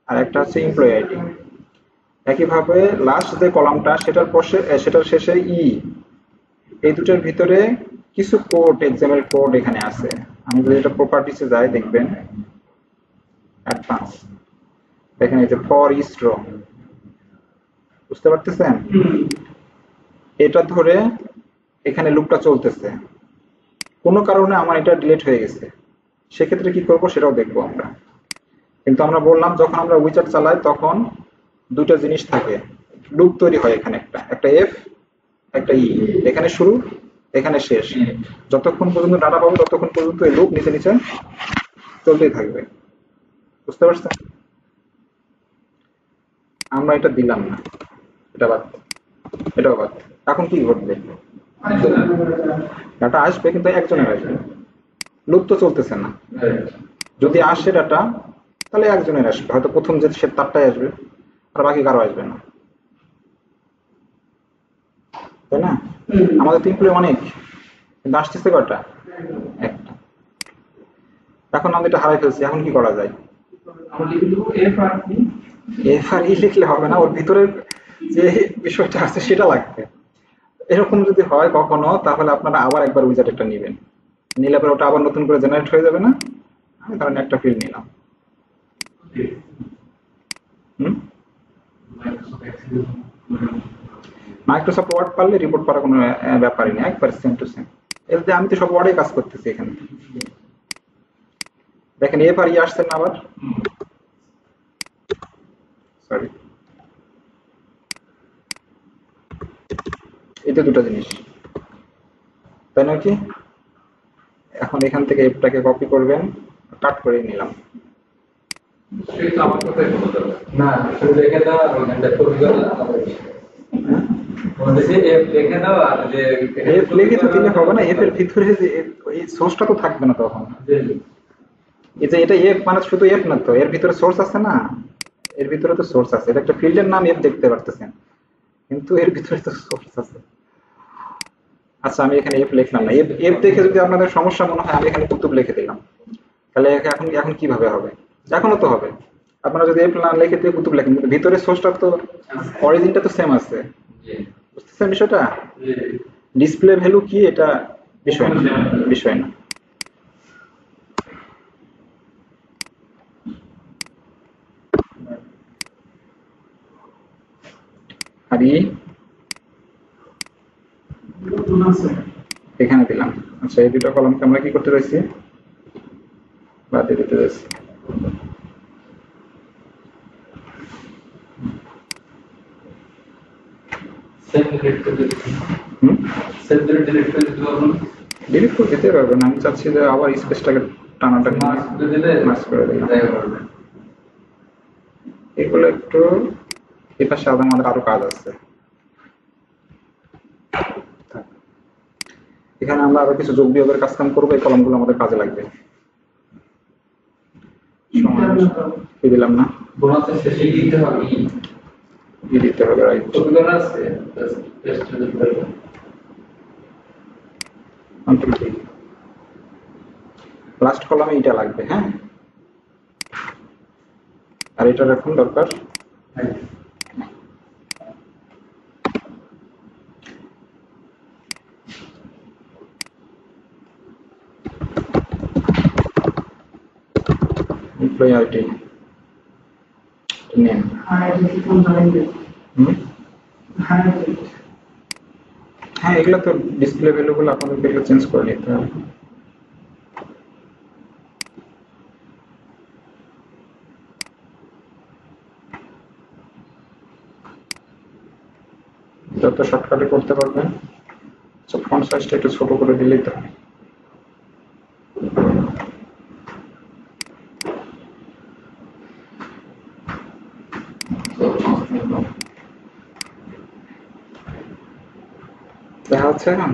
আর একটা হচ্ছে এমপ্লয়ি আইডি। একইভাবে লাস্ট যে কলামটা সেটার শেষে এই দুটোর ভিতরে কিছু কোড, এক্সাম্পল কোড এখানে আছে। আমি যদি এটা প্রপার্টিসে যাই দেখবেন অ্যাডভান্স, দেখেন এই যে ফর ইচ রো, বুঝতে পারতেছেন? এটা ধরে এখানে লুপটা চলতেছে, কোনো কারণে আমার এটা ডিলিট হয়ে গেছে, সেক্ষেত্রে কি করব সেটাও দেখবো আমরা। কিন্তু আমরা বললাম যখন আমরা উইজার্ড চালাই তখন দুটো জিনিস থাকে, লুপ তৈরি হয়, এখানে একটা এফ একটা এখানে শুরু এখানে শেষ, যতক্ষণ পর্যন্ত ডাটা পাবো ততক্ষণ পর্যন্ত এই লুপ নিচে নিচে চলতেই থাকবে। বুঝতে পারছেন? আমরা এটা দিলাম না, এটা বাদ, এটাও বাদ। এখন কি ঘটবে? ডাটা আসবে কিন্তু একজনের আসবে, লুপ তো চলতেছে না। যদি আসে ডাটা তাহলে একজনের আসবে, হয়তো প্রথম যে সে তারটাই আসবে আর বাকি কারো আসবে না, তাই না? আমাদের তো এমপ্লয়ি অনেক, কিন্তু আসতেছে কয়টা? একটা। এখন আমরা এটা হারাই ফেলছি, এখন কি করা যায়? এফ আর ই লিখলে হবে না, ওর ভিতরে যে বিষয়টা আছে সেটা লাগবে। এরকম যদি হয় কখনো, তাহলে আপনারা আবার একবার উইজার্ড একটা নেবেন, নিলে পরে ওটা আবার নতুন করে জেনারেট হয়ে যাবে না। আমি ধরেন একটা ফিল্ড নিলাম। হুম, মাইক্রোসফট ওয়ার্ড পারলে রিপোর্ট করার কোনো ব্যাপারই নেই, একবার সেম টু সেম। এতে আমি তো সব ওয়ার্ডে কাজ করতেছি এখানে। দেখেন এবার আসছেন না আবার, সরি, এই তো দুটো জিনিস, তাই নয় কি? এখন এখান থেকে এফটাকে কপি করবেন, কাট করে নিলাম। সেটা আমার কথাই বলতে হবে না, শুধু লিখে দাও আর ওখানটা কপি করে দাও। বলতেছি এফ লিখে দাও আর যে এফ লিখে তো দিলে হবে না, এফ এর ভিতরে যে এই সোর্সটা তো থাকবে না তখন। এই যে এটা এফ মানে শুধু এফ না তো, এর ভিতরে সোর্স আছে না, এর ভিতরে তো সোর্স আছে। এটা একটা ফিল্ডের নাম এফ দেখতে পারতেছেন, কিন্তু এর ভিতরে তো সোর্স আছে। আচ্ছা আমি এখানে এফ লিখলাম না, এফ এফ দেখে যদি আপনাদের সমস্যা মনে হয় আমি এখানে কুতুব লিখে দিলাম, তাহলে এখন এখন কিভাবে হবে? এখনো তো হবে। আপনারা যদি এফ না লিখে দিয়ে কুতুব লেখেন, কিন্তু ভিতরে সোর্সটা তো অরিজিনটা তো সেম আছে, বুঝতেছেন বিষয়টা? ডিসপ্লে ভ্যালু কি এটা বিষয় না, বিষয় না। আর এখানে দিলাম। আচ্ছা এই দুটো কলমকে আমরা কি করতে চাইছি? বাদ দিয়ে দিতে চাইছি। ডিলিট করে দিতে পারবেন, আমি চাচ্ছি যে আবার স্পেসটাকে টানাটানি মার্জ করে দিলাম। এগুলো একটু এই পাশে আমাদের আরো কাজ আছে, এখানে আমরা আরো কিছু যোগ বিয়োগের কাজ কাম করবো, এই কলমগুলো আমাদের কাজে লাগবে। দিলাম না, দিতে হবে, রাইট। লাস্ট কলামে এটা লাগবে, হ্যাঁ। আর এটার এখন দরকার এমপ্লয়ি আইডি নেম। হ্যাঁ এগুলো তো ডিসপ্লে ভ্যালু গুলো আপনাদেরকে এগুলো চেঞ্জ করে নিতে হবে। যত শর্টকাটে করতে পারবেন। সব ফন্ট সাইজটা একটু ছোট করে দিলেই তো। দেখা যাচ্ছে এখন?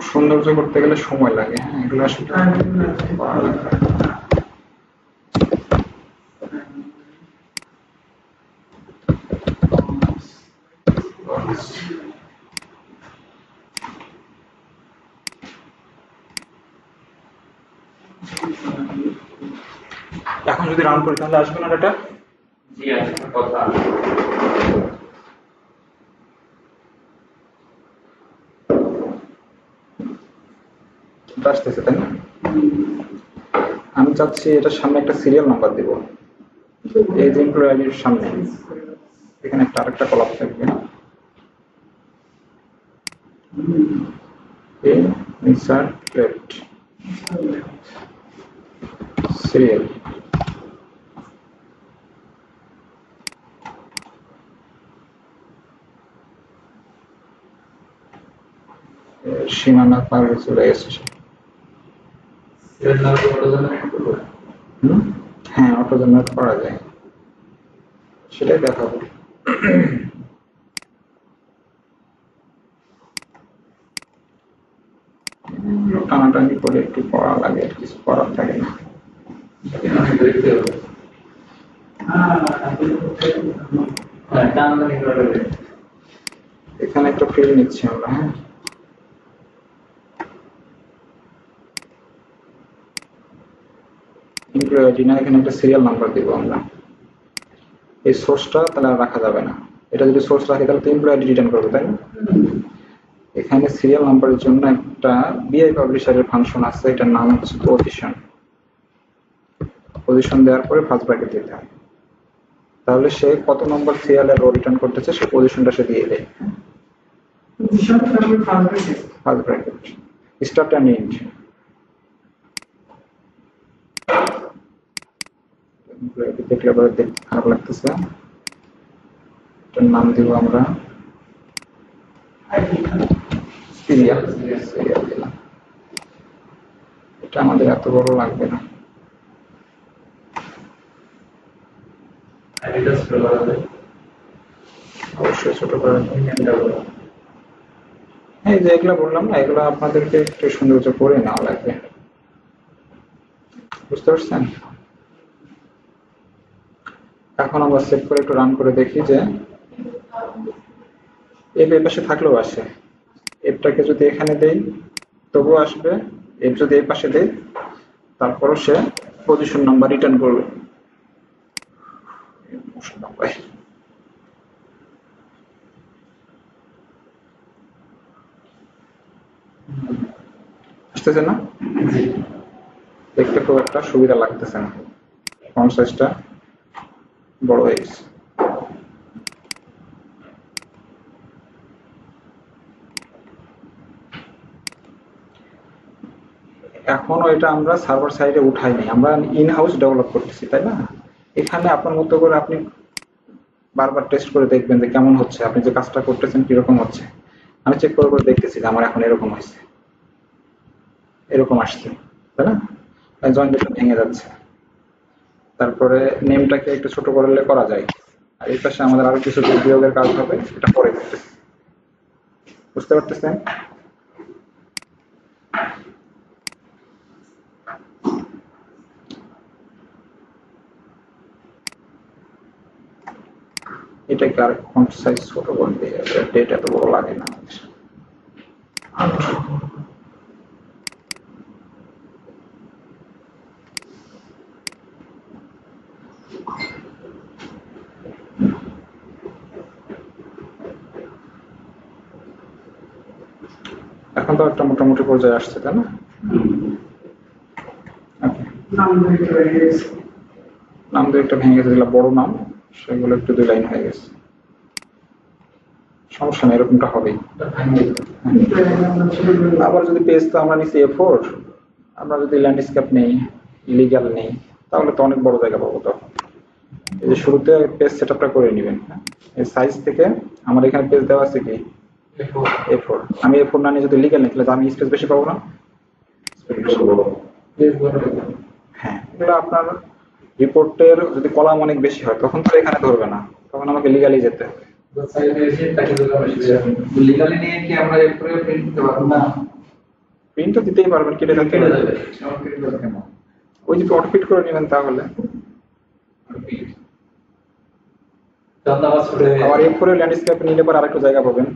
সৌন্দর্য করতে গেলে সময় লাগে, হ্যাঁ এগুলো আসলে এখন যদি রান করি তাহলে আসবে না ডাটা? জি আসবে, কথা আসতেছে তাই না? আমি চাচ্ছি এটার সামনে একটা সিরিয়াল নাম্বার দেব, এই যে এমপ্লয়ি আইডির সামনে এখানে একটা আরেকটা কলাম থাকবে, ইনসার্ট সিরিয়াল। সীমানা পার হয়ে চলে এসেছে। হ্যাঁ অটো জেনারেট করা যায়, সেটাই দেখাবো। টানাটানি করে একটু পড়া লাগে, কিছু করার থাকে না। এখানে একটা ফিল্ড নিচ্ছি আমরা, হ্যাঁ। এমপ্লয়ি আইডি না, এখানে একটা সিরিয়াল নাম্বার দিব আমরা। এই সোর্সটা তাহলে আর রাখা যাবে না, এটা যদি সোর্স রাখি তাহলে তো এমপ্লয়ি আইডি রিটার্ন করবে, তাই না? এখানে সিরিয়াল নাম্বারের জন্য একটা বিআই পাবলিশারের ফাংশন আছে, এটার নাম হচ্ছে পজিশন। পজিশন দেওয়ার পরে ফার্স্ট ব্র্যাকেট দিতে হয়, তাহলে সে কত নম্বর সিরিয়ালের রো রিটার্ন করতেছে সে পজিশনটা সে দিয়ে দেয়। First bracket start end end. দেখলে পরে দেখতে খারাপ লাগতেছে, এটার নাম দিব আমরা সিরিয়াল। সিরিয়াল দিলাম, এটা আমাদের এত বড় লাগবে না। অবশ্যই ছোট করে। এই যে এগুলা বললাম না, এগুলো আপনাদেরকে একটু সৌন্দর্য করে নেওয়া লাগবে, বুঝতে পারছেন? এখন আমরা সেভ করে একটু রান করে দেখি যে এফ এই পাশে থাকলেও আসে। এফটাকে যদি এখানে দেই তবুও আসবে, এফ যদি এই পাশে দেই তারপরও সে পজিশন নাম্বার রিটার্ন করবে। আসতেছে না? দেখতে খুব একটা সুবিধা লাগতেছে না, ফন্ট সাইজটা বড় হয়ে গেছে। এখনো এটা আমরা সার্ভার সাইডে উঠাই নাই, আমরা ইন হাউস ডেভেলপ করতেছি, তাই না? এখানে আপনার মতো করে আপনি বারবার টেস্ট করে দেখবেন যে কেমন হচ্ছে, আপনি যে কাজটা করতেছেন কিরকম হচ্ছে। আমি চেক করে করে দেখতেছি যে আমার এখন এরকম হয়েছে, এরকম আসছে, তাই না? জয়েন্টেশন ভেঙে যাচ্ছে। তারপরে নেমটাকে একটু ছোট করলে করা যায়, আর এই পাশে আমাদের আরো কিছু বিয়োগের কাজ হবে, এটা পরে করতেছি। বুঝতে পারতেছেন? এটাকে আর ফন্ট সাইজ ছোট করে দিয়ে ডেটা তো বড় লাগে না। এখন তো একটা মোটামুটি পর্যায়ে আসছে, তাই না? নাম দু একটা ভেঙে গেছে, যেগুলো বড় নাম সেগুলো একটু দুই লাইন হয়ে গেছে, সমস্যা নেই, এরকমটা হবেই। আবার যদি পেজ তো আমরা নিচ্ছি A4, আমরা যদি ল্যান্ডস্কেপ নেই, ইলিগাল নেই, তাহলে তো অনেক বড় জায়গা পাবো। তো এই যে শুরুতে পেজ সেটআপটা করে নেবেন, এই সাইজ থেকে আমার এখানে পেজ দেওয়া আছে কি A4, আমি A4 না নিয়ে যদি লিগ্যাল নিই তাহলে আমি স্পেস বেশি পাবো না? হ্যাঁ, এগুলো আপনার রিপোর্টের যদি কলাম অনেক বেশি হয় তখন তো এখানে ধরবে না, তখন আমাকে লিগ্যালি যেতে হবে। প্রিন্ট তো দিতেই পারবেন, কেটে রাখতে পারবেন, ওই যে অটো ফিট করে নেবেন তাহলে। আবার A4 এর ল্যান্ডস্কেপ নিলে পর আরেকটু জায়গা পাবেন।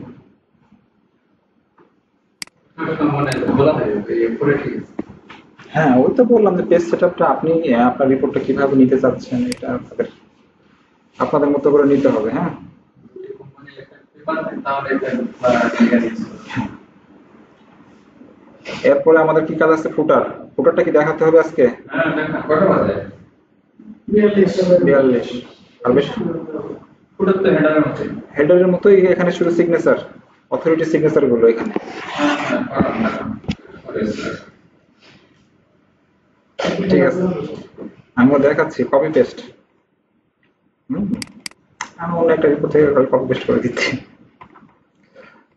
হ্যাঁ, ওই তো বললাম যে পেজ সেটআপটা আপনি আপনার রিপোর্টটা কিভাবে নিতে চাচ্ছেন এটা আপনাদের মতো করে নিতে হবে। হ্যাঁ, এরপরে আমাদের কি কাজ আছে? ফুটারটা কি দেখাতে হবে আজকে? 42 আর বেশি হেডারের মতোই এখানে শুধু সিগনেচার, অথরিটি সিগনেচার গুলো এখানে। ঠিক আছে, আমিও দেখাচ্ছি কপি পেস্ট। আমি অন্য একটা রিপোর্ট থেকে কপি পেস্ট করে দিচ্ছি।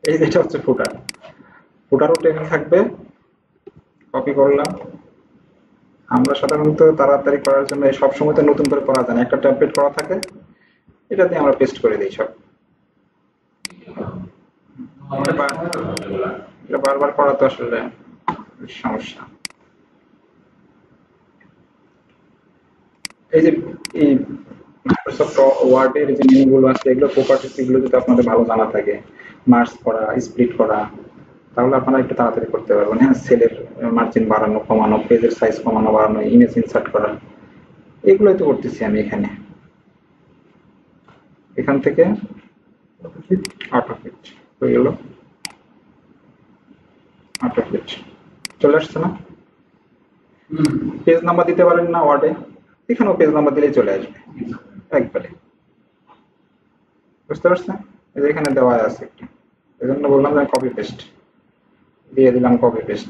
এই যেটা হচ্ছে ফুটারও টেবিল থাকবে, কপি করলাম। আমরা সাধারণত তাড়াতাড়ি করার জন্য সব সময় তো নতুন করে করা যায় না, একটা টেমপ্লেট করা থাকে, এটা দিয়ে আমরা পেস্ট করে দিই সব। এটা বারবার করা তো আসলে সমস্যা। এই যে এই মাইক্রোসফট ওয়ার্ডের যে মেনুগুলো আছে এগুলো প্রপার্টিস এগুলো যদি আপনাদের ভালো জানা থাকে, মার্জ করা, স্প্লিট করা, তাহলে আপনারা একটু তাড়াতাড়ি করতে পারবেন। হ্যাঁ, সেলের মার্জিন বাড়ানো কমানো, পেজের সাইজ কমানো বাড়ানো, ইমেজ ইনসার্ট করা, এগুলোই তো করতেছি আমি এখানে। এখান থেকে অটোফিট হয়ে গেল, অটোফিট চলে আসছে না? পেজ নাম্বার দিতে পারেন না ওয়ার্ডে, এখানেও পেজ নাম্বার দিলেই চলে আসবে একবারে। বুঝতে পারছেন? এই যে এখানে দেওয়া আছে একটা, এই জন্য বললাম যে কপি পেস্ট দিয়ে দিলাম, কপি পেস্ট।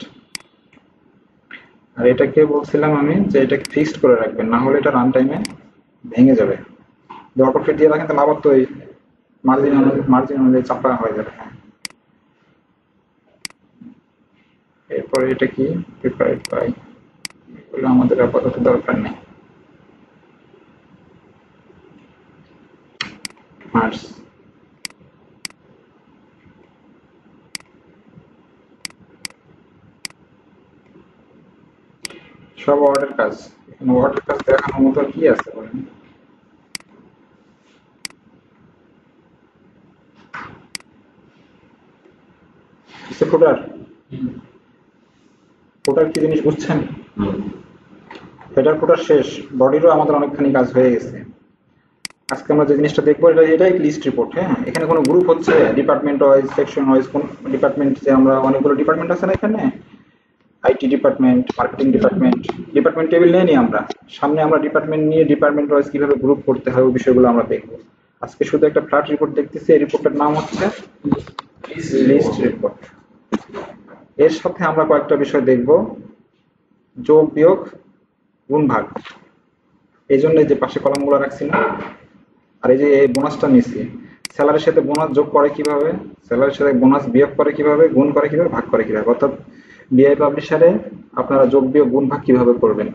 আর এটাকে বলছিলাম আমি যে এটাকে ফিক্সড করে রাখবেন, না হলে এটা রান টাইমে ভেঙে যাবে। অটোফিট দিয়ে রাখেন তাহলে আবার তো ওই মার্জিন অনুযায়ী চাপা হয়ে যাবে। হ্যাঁ, এরপরে এটা কি প্রিপেয়ার্ড বাই, এগুলো আমাদের আপাতত দরকার নেই। মার্স সব ওয়ার্ডের কাজ, এখানে ওয়ার্ডের কাজ দেখানোর মতো কি আছে বলেন? ফুটার, ফুটার কি জিনিস বুঝছেন? হেডার ফুটার শেষ, বডিরও আমাদের অনেকখানি কাজ হয়ে গেছে। আজকে আমরা যে জিনিসটা দেখবো এটাই লিস্ট রিপোর্ট। হ্যাঁ, এখানে কোনো গ্রুপ হচ্ছে ডিপার্টমেন্ট ওয়াইজ, সেকশন ওয়াইজ, কোন ডিপার্টমেন্ট, যে আমরা অনেকগুলো ডিপার্টমেন্ট আছে না এখানে, IT department, marketing department, department table নেই আমরা সামনে, আমরা ডিপার্টমেন্ট নিয়ে ডিপার্টমেন্ট ওয়াইজ কিভাবে গ্রুপ করতে হয় ওই বিষয়গুলো আমরা দেখবো। আজকে শুধু একটা ফ্ল্যাট রিপোর্ট দেখতেছি, এই রিপোর্টের নাম হচ্ছে লিস্ট রিপোর্ট। এর সাথে আমরা কয়েকটা বিষয় দেখব, যোগ বিয়োগ গুণ ভাগ। এই জন্য যে পাশে কলামগুলো রাখছি না, আর এই যে বোনাসটা নিচ্ছি, স্যালারির সাথে বোনাস যোগ করে কিভাবে, স্যালারির সাথে বোনাস বিয়োগ করে কিভাবে, গুণ করে কিভাবে, ভাগ করে কিভাবে, অর্থাৎ বিআই পাবলিশারে আপনারা যোগ বিয়োগ গুণ ভাগ কিভাবে করবেন।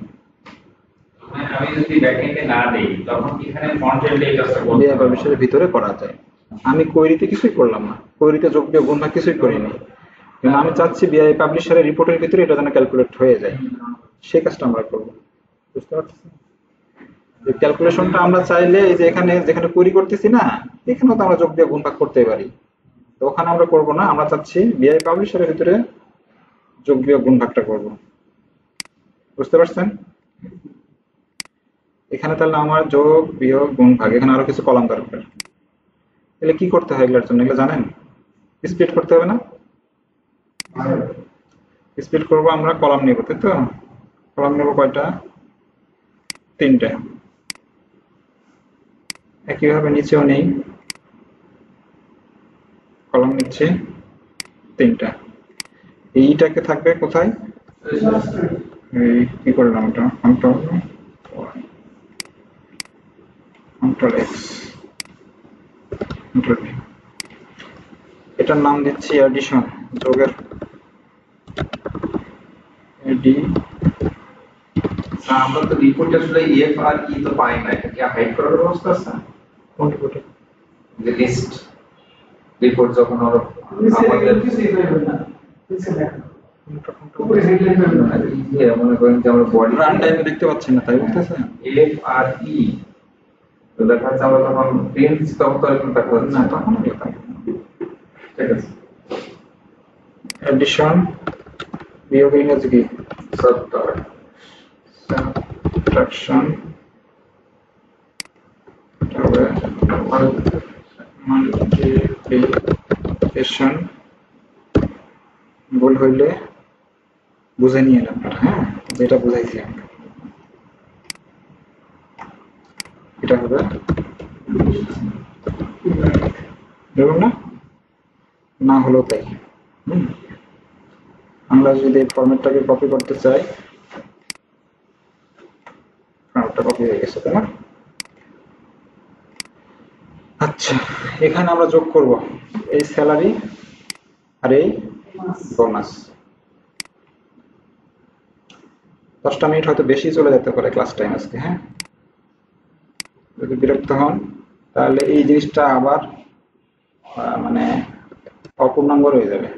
আমি যদি ব্যাকএন্ডে না দেই তখন এখানে ফ্রন্ট এন্ডে এই কাজটা করতে বিআই পাবলিশারের ভিতরে করা যায়। আমি কোয়েরিতে কিছুই করলাম না, কোয়েরিতে যোগ বিয়োগ গুণ ভাগ কিছুই করিনি, কিন্তু আমি চাচ্ছি বিআই পাবলিশারের রিপোর্টের ভিতরে এটা যেন ক্যালকুলেট হয়ে যায়, সেই কাজটা আমরা করব। বুঝতে পারছেন? যে ক্যালকুলেশনটা আমরা চাইলে এই যে এখানে যেখানে কোয়েরি করতেছি না, এখানেও তো আমরা যোগ বিয়োগ গুণ ভাগ করতে পারি, তো ওখানে আমরা করব না, আমরা চাচ্ছি বিআই পাবলিশারের ভিতরে যোগ বিয়োগ গুণ ভাগটা করব। বুঝতে পারছেন? এখানে তাহলে আমার যোগ বিয়োগ গুণ ভাগ, এখানে আরো কিছু কলাম দরকার। তাহলে কি করতে হয় এগুলোর জন্য, এগুলো জানেন? স্প্লিট করতে হবে না? স্প্লিট করব আমরা, কলাম নেব, তাই তো? কলাম নেব কয়টা? 3টা। একইভাবে নিচেও নেই, কলাম নিচ্ছে 3টা। এইটাকে থাকবে কোথায়? এই কি করলাম এটা, কন্ট্রোল এক্স, কন্ট্রোল ভি। এটার নাম দিচ্ছি অ্যাডিশন, যোগের এডি। আমরা তো রিপোর্টে আসলে এফ আর ই তো পাই না, এটা কি হাইড করার ব্যবস্থা আছে? কোন রিপোর্টে? যে লিস্ট রিপোর্ট যখন আমাদের মনে করেন যে আমরা বডি রান টাইমে দেখতে পাচ্ছি না, তাই বলতেছেন? এফ আর ই তো দেখা যাচ্ছে আমরা তখন প্রিন্ট তখন তো এরকম দেখা যাচ্ছে না, না। তখন এগুলো থাকবে না। ঠিক আছে, অ্যাডিশন বিয়োগ ইংরেজি কি? সাবট্রাকশন, তবে মাল্টিপ্লিকেশন, ভুল হইলে বুঝে নিয়ে নেন। হ্যাঁ, যেটা বুঝাইছি আমরা, এটা হবে দেখুন না, না হলো তাই। আমরা যদি এই ফরম্যাটটাকে কপি করতে চাই, ফরম্যাটটা কপি হয়ে গেছে, তাই না? আচ্ছা, এখানে আমরা যোগ করব এই স্যালারি আর এই বোনাস। 10টা মিনিট হয়তো বেশি চলে যেতে পারে ক্লাস টাইম আজকে। হ্যাঁ, যদি বিরক্ত হন তাহলে এই জিনিসটা আবার মানে অপূর্ণাঙ্গ রয়ে যাবে।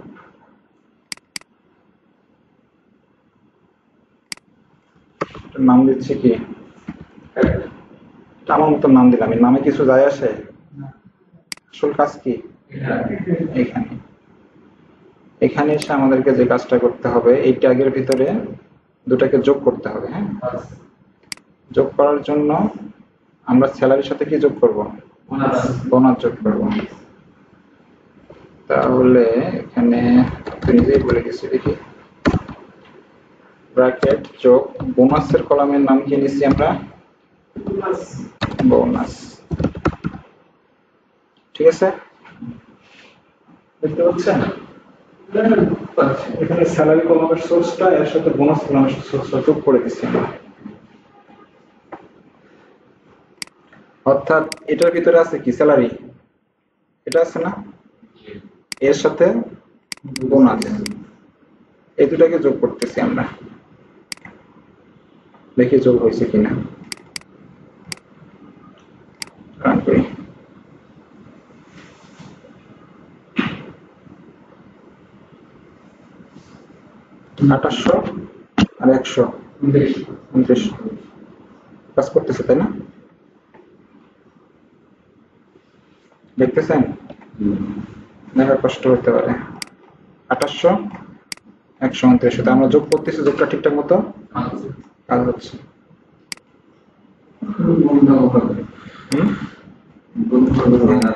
নাম দিচ্ছি কি, আমার মতো নাম দিলাম, এর নামে কিছু যায় আসে? আসল কাজ কি এখানে, এখানে এসে আমাদেরকে যে কাজটা করতে হবে এই ট্যাগের ভিতরে দুটাকে যোগ করতে হবে। হ্যাঁ, যোগ করার জন্য আমরা স্যালারির সাথে কি যোগ করব? বোনাস যোগ করব। তাহলে এখানে নিজেই বলে গেছি, দেখি ব্র্যাকেট যোগ বোনাসের কলামের নাম কি নিচ্ছি আমরা? বোনাস। ঠিক আছে, দেখতে পাচ্ছেন এখানে স্যালারি কলামের সোর্সটা এর সাথে বোনাস কলামের সোর্সটা যোগ করে দিচ্ছি আমরা। অর্থাৎ এটার ভিতরে আছে কি? স্যালারি, এটা আছে না, এর সাথে বোনাস, এই দুটাকে যোগ করতেছি আমরা, দেখি যোগ হয়েছে কিনা। রান করি। আঠাশশো আর 129 কাজ করতেছে, তাই না? দেখতেছেন, দেখা কষ্ট হতে পারে। 2800 129, আমরা যোগ করতেছি, যোগটা ঠিকঠাক মতো কাজ হচ্ছে।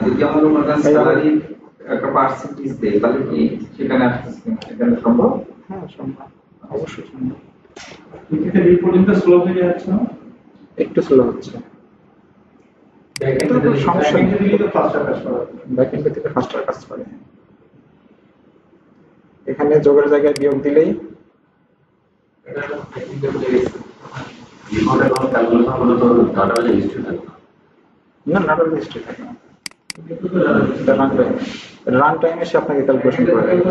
যদি আমার স্যালারি একটা পার্সেন্টেজ দেয় তাহলে কি সেখানে আসতেছে কিনা, সেখানে সম্ভব? হ্যাঁ সম্ভব, অবশ্যই সম্ভব। এক্ষেত্রে রিপোর্টিংটা স্লো হয়ে যাচ্ছে না, একটু স্লো হচ্ছে, সমস্যা নেই, ব্যাকএন্ডে থেকে ফাস্টার কাজ করে। এখানে যোগের জায়গায় বিয়োগ দিলেই না, নাটার হিস্ট্রি থাকে না, রান টাইম এসে আপনাকে ক্যালকুলেশন করে দেবে।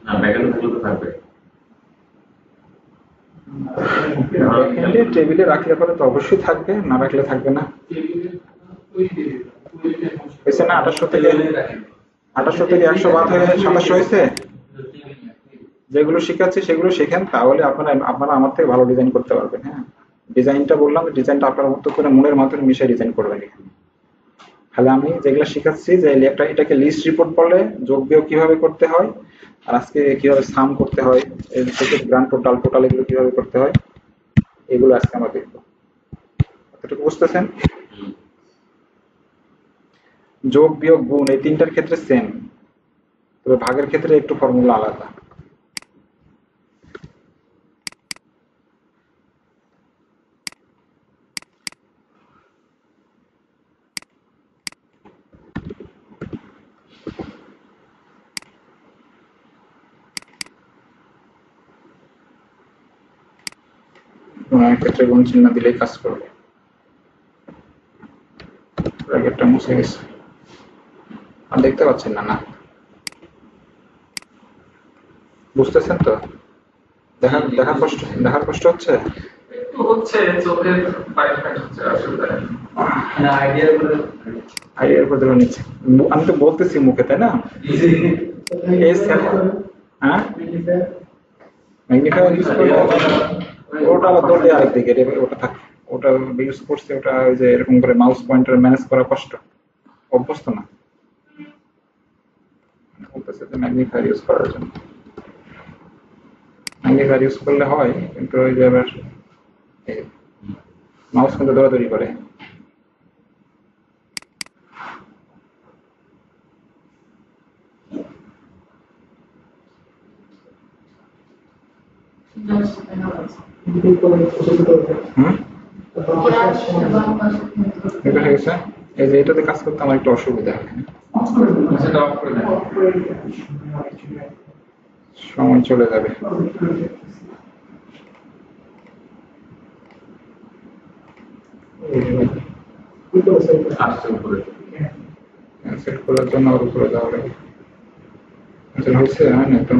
না, ব্যাকএন্ড গুলো থাকবে। ব্যাকএন্ডে টেবিলে রাখলে পরে তো অবশ্যই থাকবে, না রাখলে থাকবে না। হয়েছে না? 2800 থেকে 100 বাদ হয়ে 2700 হয়েছে। যেগুলো শিখাচ্ছি সেগুলো শেখেন, তাহলে আপনারা আমার থেকে ভালো ডিজাইন করতে পারবেন। হ্যাঁ, ডিজাইনটা বললাম, ডিজাইনটা আপনার মতো করে মনের মাধ্যমে মিশিয়ে ডিজাইন করবেন। তাহলে আমি যেগুলো শিখাচ্ছি যে এটাকে লিস্ট রিপোর্ট বলে, যোগ বিয়োগ কিভাবে করতে হয়, আর আজকে কিভাবে সাম করতে হয়, গ্রান্ড টোটাল এগুলো কিভাবে করতে হয়, এগুলো আজকে আমরা দেখবো। এতটুকু বুঝতেছেন? যোগ বিয়োগ গুণ এই তিনটার ক্ষেত্রে সেম, তবে ভাগের ক্ষেত্রে একটু ফর্মুলা আলাদা। গুণের ক্ষেত্রে গুণ চিহ্ন দিলেই কাজ করবে। ব্র্যাকেটটা মুছে গেছে, আর দেখতে পাচ্ছেন না? না, বুঝতেছেন তো? দেখার কষ্ট হচ্ছে? হচ্ছে চোখের বাইরে হচ্ছে আসলে আইডিয়ার উপর ধরে নিচ্ছে। আমি তো বলতেছি মুখে, তাই না? হ্যাঁ, ম্যাগনিফায়ার ইউজ করলে ওটা আবার দৌড় দিয়ে আরেকদিকে, ওটা থাকে, ওটা ইউজ করছে, ওটা ওই যে এরকম করে মাউস পয়েন্টার ম্যানেজ করা কষ্ট, অভ্যস্ত না। বলতেছে যে ম্যাগনিফায়ার ইউজ করার জন্য, ম্যাগনিফায়ার ইউজ করলে হয়, কিন্তু ওই যে আবার মাউস কিন্তু দৌড়াদৌড়ি করে। এটা হয়ে গেছে। এই যে এটাতে কাজ করতে আমার একটু অসুবিধা হয়, সময় চলে যাবে। সেট করার জন্য ওর উপরে যাওয়া লাগে। হয়েছে? হ্যাঁ, একদম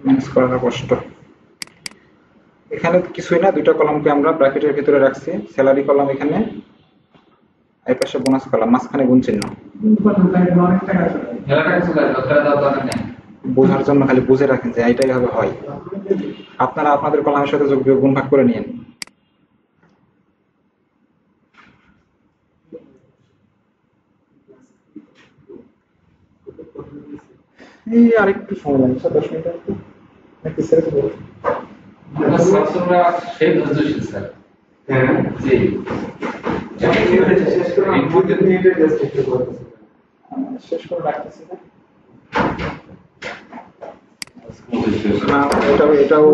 ম্যানেজ করাটা কষ্ট। এখানে কিছুই না, দুইটা কলামকে আমরা ব্র্যাকেটের ভিতরে রাখছি। স্যালারি কলাম এখানে, এই পাশে বোনাস কলাম, মাঝখানে গুণ চিহ্ন। বোঝার জন্য খালি বুঝে রাখেন যে এইটাই ভাবে হয়। আপনারা আপনাদের কলামের সাথে যোগ বিয়োগ গুণ ভাগ করে নিয়েন। এই আরেকটু সময় লাগবে, 10 মিনিট একটু ছেড়ে দেবো। ছাত্ররা সেই ধৈর্যশীল স্যার। হ্যাঁ জি। শেষ করে রাখতেছি না। এটাও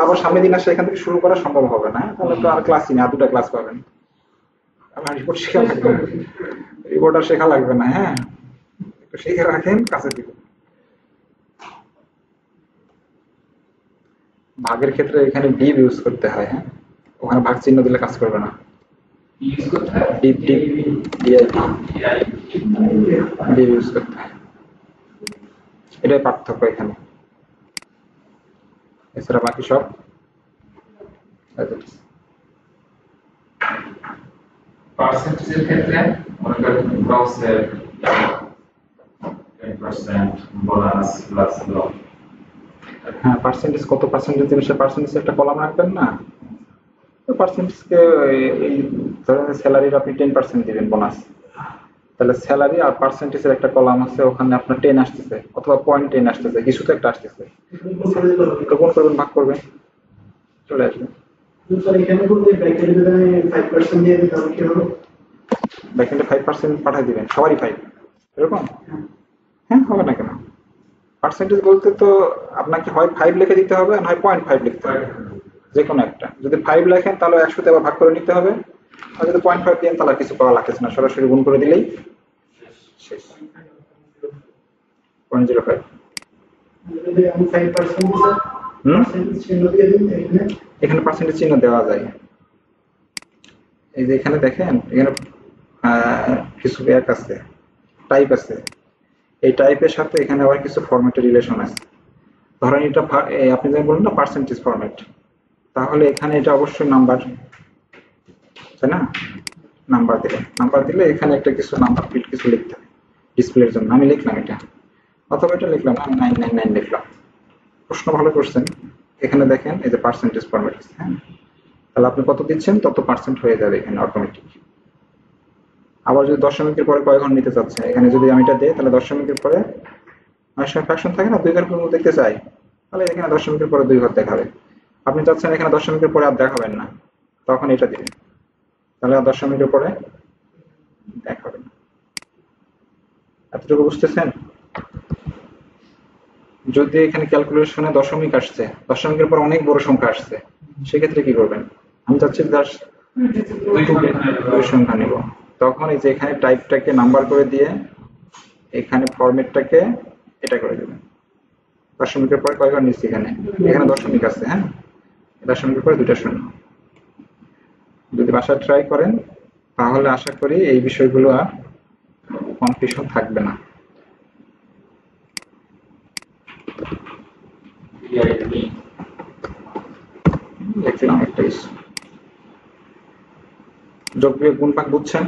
আবার সামনের দিন আসলে এখান থেকে শুরু করা সম্ভব হবে না, তাহলে তো আর ক্লাসই না, 2টা ক্লাস পাবেন। আমার রিপোর্ট শেখা লাগবে, রিপোর্ট আর শেখা লাগবে না। হ্যাঁ, একটু শিখে রাখেন, কাছে দিব। ভাগের ক্ষেত্রে এখানে ডিপ ইউজ করতে হয়। হ্যাঁ, ওখানে ভাগ চিহ্ন দিলে কাজ করবে না। ইউজ করতে হয় ডিপ ডিপ ডিপ ইউজ করতে হয়, এটাই পার্থক্য এখানে। এছাড়া বাকি সব পার্সেন্টেজের ক্ষেত্রে মনে করেন গ্রসের 10% বোনাস প্লাস লস। হ্যাঁ, পার্সেন্টেজ কত পার্সেন্টেজ দিবেন সে পার্সেন্টেজ একটা কলাম রাখবেন না। তো পার্সেন্টেজকে এই ধরেন স্যালারির আপনি 10% দিবেন বোনাস, তাহলে স্যালারি আর পার্সেন্টেজের একটা কলাম আছে, ওখানে আপনার 10 আসতেছে অথবা 0.10 আসতেছে, কিছু তো একটা আসতেছে। তো কোন করবেন, ভাগ করবেন, চলে আসবে। ব্যাকএন্ডে 5% পাঠিয়ে দিবেন, সবারই 5 এরকম। হ্যাঁ, হবে না কেন? পার্সেন্টেজ বলতে তো আপনাকে হয় 5 লিখে দিতে হবে, আর হয় 0.5 লিখতে হবে, যে কোনো একটা। যদি 5 লেখেন তাহলে 100তে আবার ভাগ করে নিতে হবে, আর যদি 0.5 দেন তাহলে কিছু করা লাগছে না, সরাসরি গুণ করে দিলেই শেষ। 0.05 এখানে পার্সেন্টেজ চিহ্ন দেওয়া যায়। এই যে এখানে দেখেন, এখানে কিছু এক আছে, টাইপ আছে। এই টাইপের সাথে এখানে আবার কিছু ফরম্যাটের রিলেশন আছে। ধরেন এটা আপনি যেমন বললেন না পার্সেন্টেজ ফরম্যাট, তাহলে এখানে এটা অবশ্যই নাম্বার, তাই না? নাম্বার দিলে এখানে একটা কিছু নাম্বার ফিল্ড কিছু লিখতে হবে ডিসপ্লের জন্য। আমি লিখলাম এটা, অথবা এটা লিখলাম, আমি 999 লিখলাম। প্রশ্ন ভালো করছেন। এখানে দেখেন এই যে পার্সেন্টেজ ফরম্যাট আছে। হ্যাঁ, তাহলে আপনি কত দিচ্ছেন তত পার্সেন্ট হয়ে যাবে এখানে অটোমেটিক। আবার যদি দশমিকের পরে কয় ঘর নিতে চাচ্ছেন, এখানে যদি আমি এটা দিই তাহলে দশমিকের পরে অনেক সময় ফ্র্যাকশন থাকে না, 2 ঘর পর্যন্ত দেখতে চাই, তাহলে এখানে দশমিকের পরে 2 ঘর দেখাবে। আপনি চাচ্ছেন এখানে দশমিকের পরে আর দেখাবেন না, তখন এটা দিবেন, তাহলে আর দশমিকের পরে দেখাবেন। এতটুকু বুঝতেছেন? যদি এখানে ক্যালকুলেশনে দশমিক আসছে, দশমিকের পর অনেক বড় সংখ্যা আসছে, সেক্ষেত্রে কি করবেন? আমি চাচ্ছি জাস্ট 2 সংখ্যা নেব, তখন এই যে এখানে টাইপটাকে নাম্বার করে দিয়ে এখানে ফরম্যাটটাকে এটা করে দেবেন। দশমিকের পরে কয়বার নিচ্ছি, এখানে দশমিক আছে। হ্যাঁ, দশমিকের পরে 2টা শূন্য। যদি বাসায় ট্রাই করেন তাহলে আশা করি এই বিষয়গুলো আর কনফিউশন থাকবে না। দেখলাম একটা ইস্যু, যোগ বিয়োগ গুণ ভাগ বুঝছেন?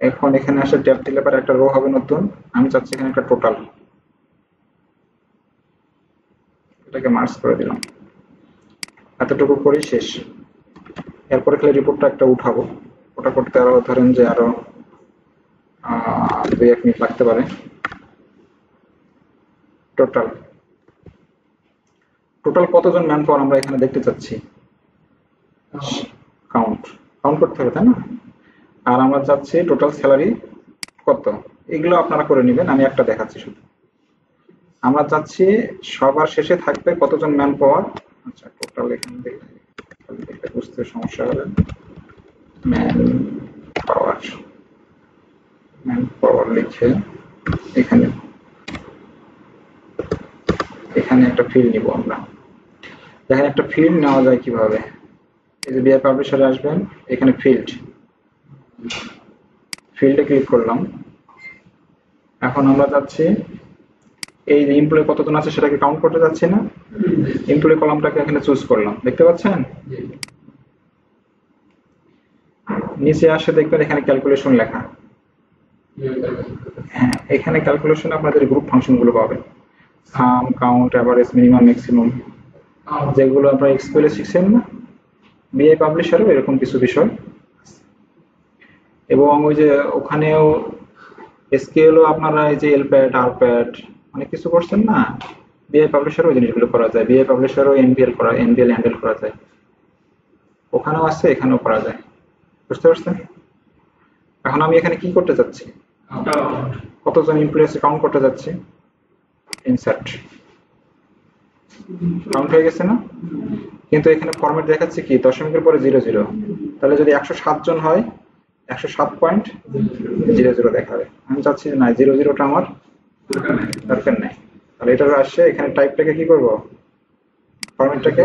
এখন এখানে আসে ট্যাব দিলে পরে একটা রো হবে নতুন, আমি চাচ্ছি এখানে একটা টোটাল, এটাকে মার্জ করে দিলাম। এতটুকু করি শেষ। এরপরে খালি রিপোর্টটা একটা উঠাবো, ওটা করতে আরো ধরেন যে আরো 2-1 মিনিট লাগতে পারে। টোটাল কতজন ম্যান পাওয়ার আমরা এখানে দেখতে চাচ্ছি, কাউন্ট করতে হবে, তাই না? আর আমরা চাচ্ছি টোটাল স্যালারি কত, এগুলো আপনারা করে নেবেন, আমি একটা দেখাচ্ছি শুধু। আমরা চাচ্ছি সবার শেষে থাকবে কতজন ম্যান পাওয়ার। আচ্ছা, টোটাল এখানে দেখতে বুঝতে সমস্যা হলে ম্যান পাওয়ার লিখে এখানে একটা ফিল্ড নিব আমরা। এখানে একটা ফিল্ড নেওয়া যায় কিভাবে, এই যে বিআই পাবলিশারে আসবেন, এখানে ফিল্ডে ক্লিক করলাম। এখন আমরা যাচ্ছি এই যে এমপ্লয়ি কতজন আছে সেটাকে কাউন্ট করতে যাচ্ছি না, এমপ্লয়ি কলামটাকে এখানে চুজ করলাম, দেখতে পাচ্ছেন? নিচে আসে দেখবেন এখানে ক্যালকুলেশন লেখা, হ্যাঁ, এখানে ক্যালকুলেশন আপনাদের গ্রুপ ফাংশন গুলো পাবেন, সাম, কাউন্ট, এভারেজ, মিনিমাম, ম্যাক্সিমাম, যেগুলো আপনারা এক্সকিউএল এ শিখছেন না, বিআই পাবলিশারও এরকম কিছু বিষয়। এবং ওই যে ওখানেও এসকিউএলও আপনারা এই যে এলপ্যাড, আরপ্যাড অনেক কিছু করছেন না, বিআই পাবলিশারও ওই জিনিসগুলো করা যায়, বিআই পাবলিশারও এনবিএল হ্যান্ডেল করা যায়, ওখানেও আছে, এখানেও করা যায়। বুঝতে পারছেন? এখন আমি এখানে কি করতে চাচ্ছি, কতজন এমপ্লয়ি কাউন্ট করতে যাচ্ছি, ইনসার্ট কাউন্ট হয়ে গেছে না, কিন্তু এখানে ফরম্যাট দেখাচ্ছে কি দশমিকের পরে 00, তাহলে যদি 107 জন হয় 107.00 দেখাবে। আমি চাচ্ছি না 00টা আমার দরকার নেই, তাহলে এটা আসছে, এখানে টাইপটাকে কি করব, ফরম্যাটটাকে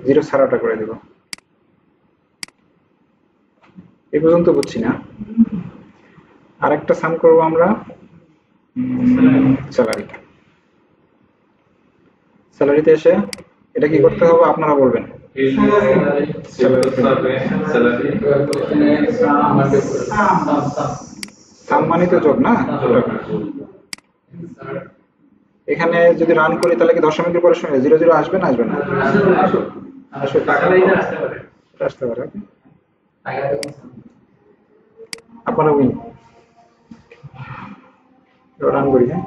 0 ছাড়াটা করে দেব। এই পর্যন্ত বুঝছি না। আরেকটা সাম করব আমরা স্যালারি। স্যালারিতে এসে এটা কি করতে হবে আপনারা বলবেন। সম্মানিত যোগ না, এখানে যদি রান করি তাহলে কি দশমিকের পরে 00 আসবে না আসবে না? আসবে, আসতে পারে। আপনারা উইন রান করি। হ্যাঁ,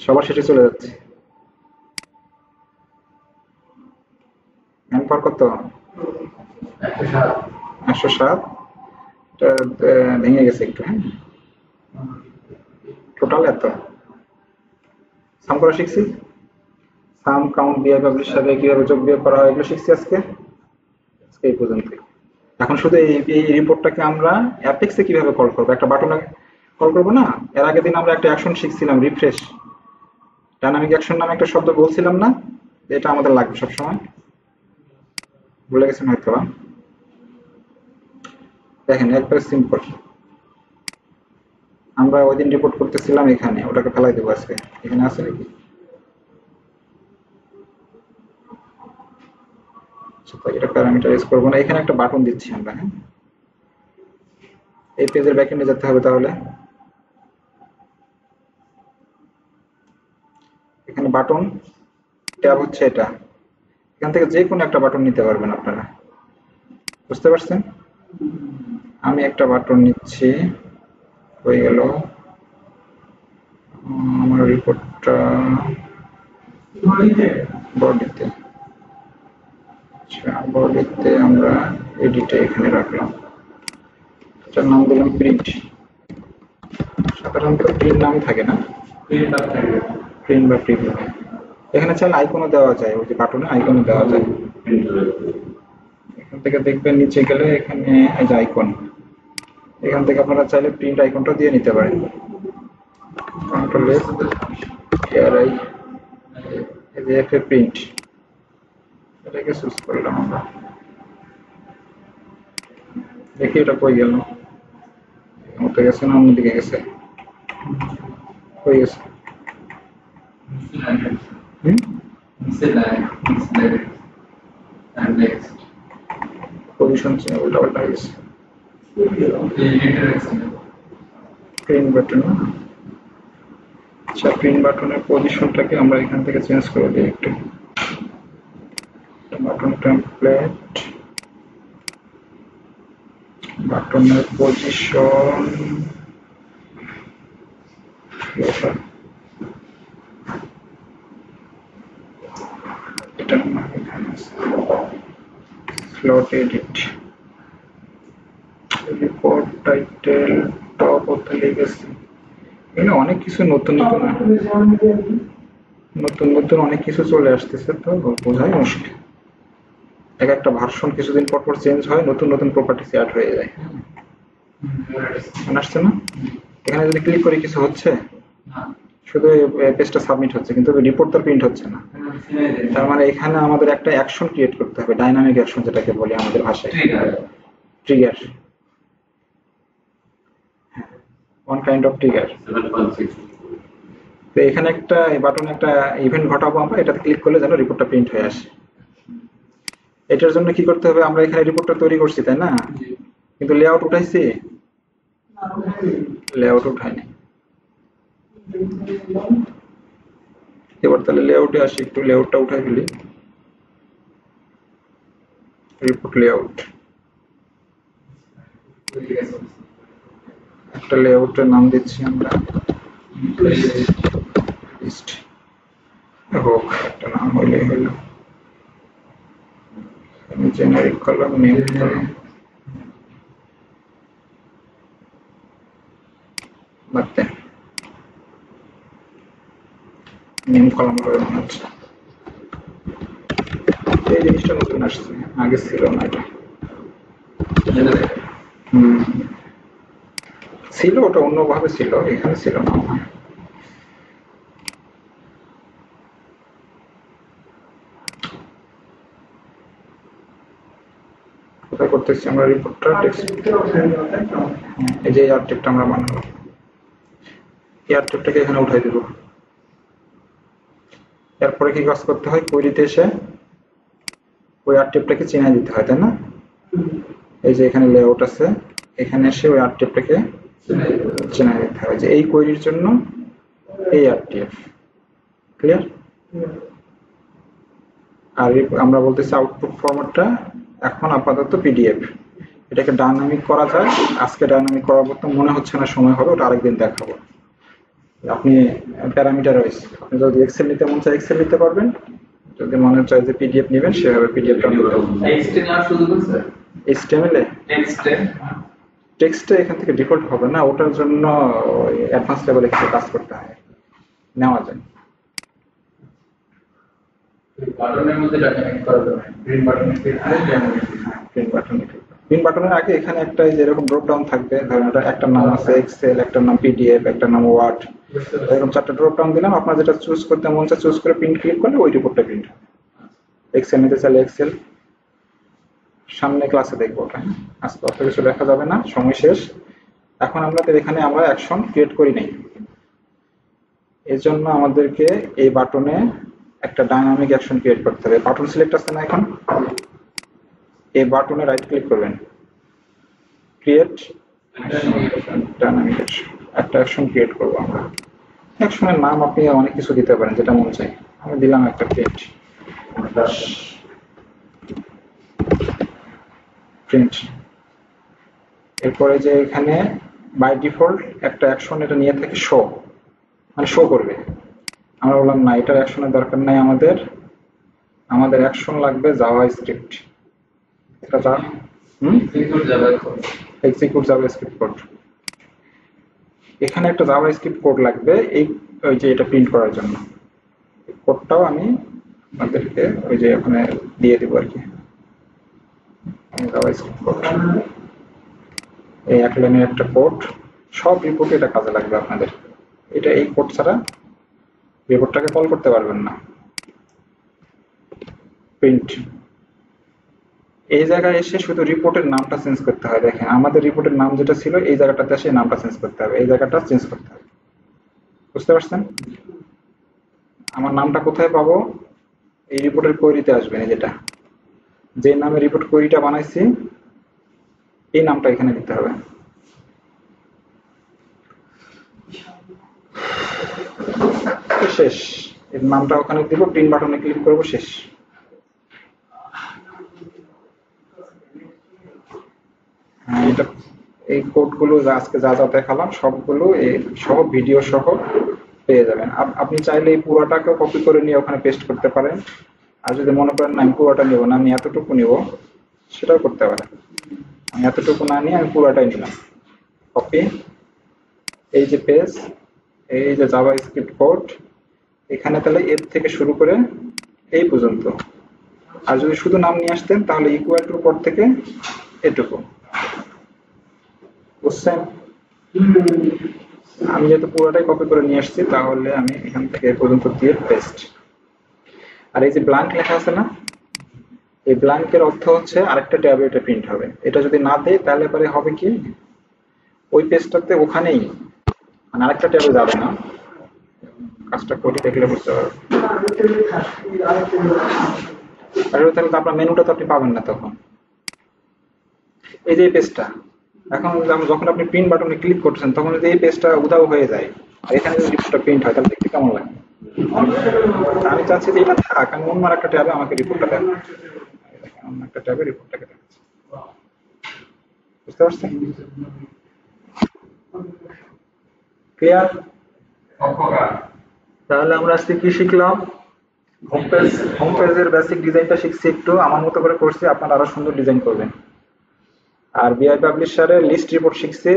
সবার শেষে চলে যাচ্ছে। ম্যানপাওয়ার কত? 107। এটা ভেঙে গেছে একটু। হ্যাঁ, টোটাল এত। সাম করা শিখছি, সাম, কাউন্ট, বিআই পাবলিশারে কিভাবে যোগ বিয়োগ করা হয় এগুলো শিখছি আজকে এই পর্যন্ত। এখন শুধু এই রিপোর্টটাকে আমরা অ্যাপেক্সে কিভাবে কল করবো, একটা বাটনে কল করবো না। এর আগের দিন আমরা একটা অ্যাকশন শিখছিলাম, রিফ্রেশ ডাইনামিক অ্যাকশন নামে একটা শব্দ বলছিলাম না, এটা আমাদের লাগবে সবসময়, ভুলে গেছেন হয়তো। দেখেন একবার সিম্পল, আমরা ওই দিন রিপোর্ট করতেছিলাম এখানে, ওটাকে ফেলাই দেবো আজকে। এখানে আছে নাকি? এটা প্যারামিটারাইজ করবো না, এখানে একটা বাটন দিচ্ছি আমরা। হ্যাঁ, এই পেজের ব্যাকএন্ডে যেতে হবে, তাহলে এখানে বাটন ট্যাব হচ্ছে এটা, এখান থেকে যে কোনো একটা বাটন নিতে পারবেন আপনারা। বুঝতে পারছেন? আমি একটা বাটন নিচ্ছি, হয়ে গেল আমার রিপোর্টটা বডিতে। আচ্ছা, বডিতে আমরা এডিটে এখানে রাখলাম, এটার নাম দিলাম প্রিন্ট। সাধারণত প্রিন্ট নাম থাকে না, প্রিন্ট বা প্রিভিউ। এখানে চাইলে আইকনও দেওয়া যায়, ওই যে বাটনে আইকনও দেওয়া যায়। এখান থেকে দেখবেন নিচে গেলে এখানে এই যে আইকন, এখান থেকে আপনারা চাইলে প্রিন্ট আইকনটা দিয়ে নিতে পারেন। কন্ট্রোল এস, এআরআই, এই যে এফএ প্রিন্ট, এটাকে চুজ করলাম আমরা। দেখি এটা কই গেল, মতো গেছে না অন্যদিকে গেছে? কই গেছে? পজিশন উল্টা পাল্টা হয়ে গেছে। প্রিন্ট বাটন, আচ্ছা প্রিন্ট বাটনের পজিশনটাকে আমরা এখান থেকে চেঞ্জ করে দিই একটু। বাটন টেমপ্লেট, বাটনের position, slot edit, report title, top হতে লেগেছে। এখানে অনেক কিছু নতুন নতুন অনেক কিছু চলে আসতেছে, তো বোঝাই মুশকিল। এক একটা ভার্সন কিছুদিন পর পর চেঞ্জ হয়, নতুন নতুন প্রপার্টিজ অ্যাড হয়ে যায়। মনে আসছে না? এখানে যদি ক্লিক করি কিছু হচ্ছে, শুধু পেজটা সাবমিট হচ্ছে, কিন্তু রিপোর্ট তো প্রিন্ট হচ্ছে না। তার মানে এখানে আমাদের একটা অ্যাকশন ক্রিয়েট করতে হবে, ডাইনামিক অ্যাকশন যেটাকে বলি আমাদের ভাষায়, trigger. One kind of trigger. তো এখানে একটা বাটনে একটা ইভেন্ট ঘটাবো আমরা, এটাতে ক্লিক করলে যেন রিপোর্টটা প্রিন্ট হয়ে আসে। এটার জন্য কি করতে হবে, আমরা এখানে রিপোর্টটা তৈরি করছি তাই না, কিন্তু লেআউট উঠাইছি, লেআউট উঠাইনি। এবার তাহলে লেআউটে আসি, একটু লেআউটটা উঠাই ফেলি। রিপোর্ট লেআউট, একটা লেআউটের নাম দিচ্ছি আমরা লিস্ট, হোক একটা নাম হইলেই হইল। আমি জেনারিক কলাম নেম কলাম বাদতে নেম কলাম হবে মনে হচ্ছে। এই জিনিসটা নতুন আসছে, আগে ছিল না এটা। ছিল, ওটা অন্যভাবে ছিল, এখানে ছিল না। কোথায় করতেছি আমরা রিপোর্টটা? এই যে এয়ার টেপটা আমরা বানাবো, এয়ার টেপটাকে এখানে উঠাই দেব। এরপরে কি কাজ করতে হয়? কোয়েরিতে এসে ওই এয়ার টেপটাকে চিনে দিতে হয়, তাই না? এই যে এখানে লেআউট আছে, এখানে এসে ওই এয়ার টেপটাকে চিনে দিতে হয় যে এই কোয়েরির জন্য এই এয়ার টেপ। ক্লিয়ার? আর আমরা বলতেছি আউটপুট ফরম্যাটটা এখন আপাতত পিডিএফ। এটাকে ডাইনামিক করা যায়, আজকে ডাইনামিক করার মতো মনে হচ্ছে না সময় হবে, ওটা আরেকদিন দেখাবো। আপনি প্যারামিটার ওয়াইজ, আপনি যদি এক্সেল নিতে মন চায় এক্সেল নিতে পারবেন, যদি মনে চায় যে পিডিএফ নেবেন সেভাবে পিডিএফ ডাউনলোড করবেন। এইচটিএমএল টেক্সটে এখান থেকে ডিফল্ট হবে না, ওটার জন্য অ্যাডভান্স লেভেলে কিছু কাজ করতে হয়, নেওয়া যায়। বাটনের মধ্যে ডাইনামিক করা যাবে, গ্রিন বাটনে ক্লিক করে ডাইনামিক। গ্রিন বাটনের আগে এখানে একটা যেরকম ড্রপ ডাউন থাকবে, ধরেন এটা একটা নাম আছে এক্সেল, একটা নাম পিডিএফ, একটা নাম ওয়ার্ড, এরকম 4টা ড্রপ ডাউন দিলাম। আপনার যেটা চুজ করতে মন চায় চুজ করে প্রিন্ট ক্লিক করলে ওই রিপোর্টটা প্রিন্ট হবে। এক্সেল নিতে চাইলে এক্সেল, সামনে ক্লাসে দেখবো ওটা। আজকে অত কিছু দেখা যাবে না, সময় শেষ। এখন আমাদের এখানে আমরা অ্যাকশন ক্রিয়েট করি নাই, এর জন্য আমাদেরকে এই বাটনে একটা ডাইনামিক অ্যাকশন ক্রিয়েট করতে হবে। বাটন সিলেক্ট আছে না, এখন এই বাটনে রাইট ক্লিক করবেন, ক্রিয়েট ডাইনামিক অ্যাকশন, একটা অ্যাকশন ক্রিয়েট করবো আমরা। অ্যাকশনের নাম আপনি অনেক কিছু দিতে পারেন, যেটা মন চাই। আমি দিলাম একটা ক্রিয়েট প্রিন্ট। এরপরে যে এখানে বাই ডিফল্ট একটা অ্যাকশন এটা নিয়ে থাকে শো, মানে শো করবে। আমরা বললাম না, এটার অ্যাকশনের দরকার নাই, আমাদের অ্যাকশন লাগবে জাভা স্ক্রিপ্ট। এটা যা এক্সিকিউট জাভা স্ক্রিপ্ট কোড, এখানে একটা জাভা স্ক্রিপ্ট কোড লাগবে এই ওই যে এটা প্রিন্ট করার জন্য। কোডটাও আমি আপনাদেরকে ওই যে ওখানে দিয়ে দেবো আর কি, জাভা স্ক্রিপ্ট কোড। এই এক লাইনের একটা কোড, সব রিপোর্টে এটা কাজে লাগবে আপনাদের। এটা এই কোড ছাড়া রিপোর্টটাকে কল করতে পারবেন না। প্রিন্ট, এই জায়গায় এসে শুধু রিপোর্টের নামটা চেঞ্জ করতে হয়। দেখেন আমাদের রিপোর্টের নাম যেটা ছিল এই জায়গাটাতে এসে নামটা চেঞ্জ করতে হবে, এই জায়গাটা চেঞ্জ করতে হবে। বুঝতে পারছেন? আমার নামটা কোথায় পাবো? এই রিপোর্টের কোয়েরিতে আসবেন, যেটা যে নামে রিপোর্ট কোয়েরিটা বানাইছি এই নামটা এখানে দিতে হবে। শেষ, এর নামটা ওখানে দিব, প্রিন্ট বাটনে ক্লিক করব, শেষ। এটা এই কোডগুলো আজকে যা যা দেখালাম সবগুলো সব ভিডিও সহ পেয়ে যাবেন। আপনি চাইলে এই পুরোটাকে কপি করে নিয়ে ওখানে পেস্ট করতে পারেন, আর যদি মনে করেন না আমি পুরোটা নেব না, আমি এতটুকু নেব, সেটাও করতে পারেন। আমি এতটুকু না নিয়ে আমি পুরোটাই নিলাম, কপি। এই যে পেজ, এই যে জাভা স্ক্রিপ্ট কোড, এখানে তাহলে এর থেকে শুরু করে এই পর্যন্ত। আর যদি শুধু নাম নিয়ে আসতেন তাহলে ইকুয়াল টুর পর থেকে এটুকু। বুঝছেন? আমি যেহেতু পুরোটাই কপি করে নিয়ে আসছি তাহলে আমি এখান থেকে এ পর্যন্ত দিয়ে পেস্ট। আর এই যে ব্ল্যাঙ্ক লেখা আছে না, এই ব্ল্যাঙ্কের অর্থ হচ্ছে আরেকটা ট্যাবে এটা প্রিন্ট হবে। এটা যদি না দেয় তাহলে পরে হবে কি, ওই পেজটাতে ওখানেই, মানে আরেকটা ট্যাবে যাবে না। কাজটা করে দেখলে বুঝতে পারবেন। আর তাহলে আপনার মেনুটা তো আপনি পাবেন না তখন। এই যে পেজটা, এখন যখন আপনি প্রিন্ট বাটনে ক্লিক করছেন তখন যদি এই পেজটা উধাও হয়ে যায় আর এখানে যদি রিপোর্টটা প্রিন্ট হয় তাহলে দেখতে কেমন লাগে? আমি চাচ্ছি যে এটা থাক, আমি অন্য একটা ট্যাবে আমাকে রিপোর্টটা দেন, অন্য একটা ট্যাবে রিপোর্টটাকে দেখাচ্ছি। বুঝতে পারছেন? ক্লিয়ার? তাহলে আমরা আজকে কি শিখলাম? হোম পেজের বেসিক ডিজাইনটা শিখছি, একটু আমার মতো করে করছি, আপনারা আরো সুন্দর ডিজাইন করবেন। আর বিআই পাবলিশারের লিস্ট রিপোর্ট শিখছি,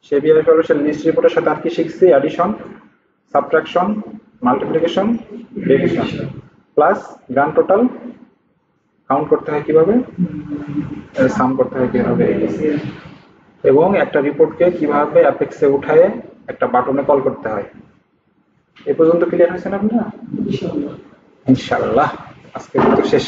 সেই বিআই পাবলিশার লিস্ট রিপোর্টের সাথে আর কি শিখছি? Addition, subtraction, multiplication, division, plus grand total count করতে হয় কিভাবে, সাম করতে হয় কিভাবে, এবং একটা রিপোর্টকে কিভাবে অ্যাপেক্সে উঠায় একটা বাটনে কল করতে হয়। এ পর্যন্ত ক্লিয়ার হয়েছেন আপনারা? ইনশাআল্লাহ আজকে তো শেষ।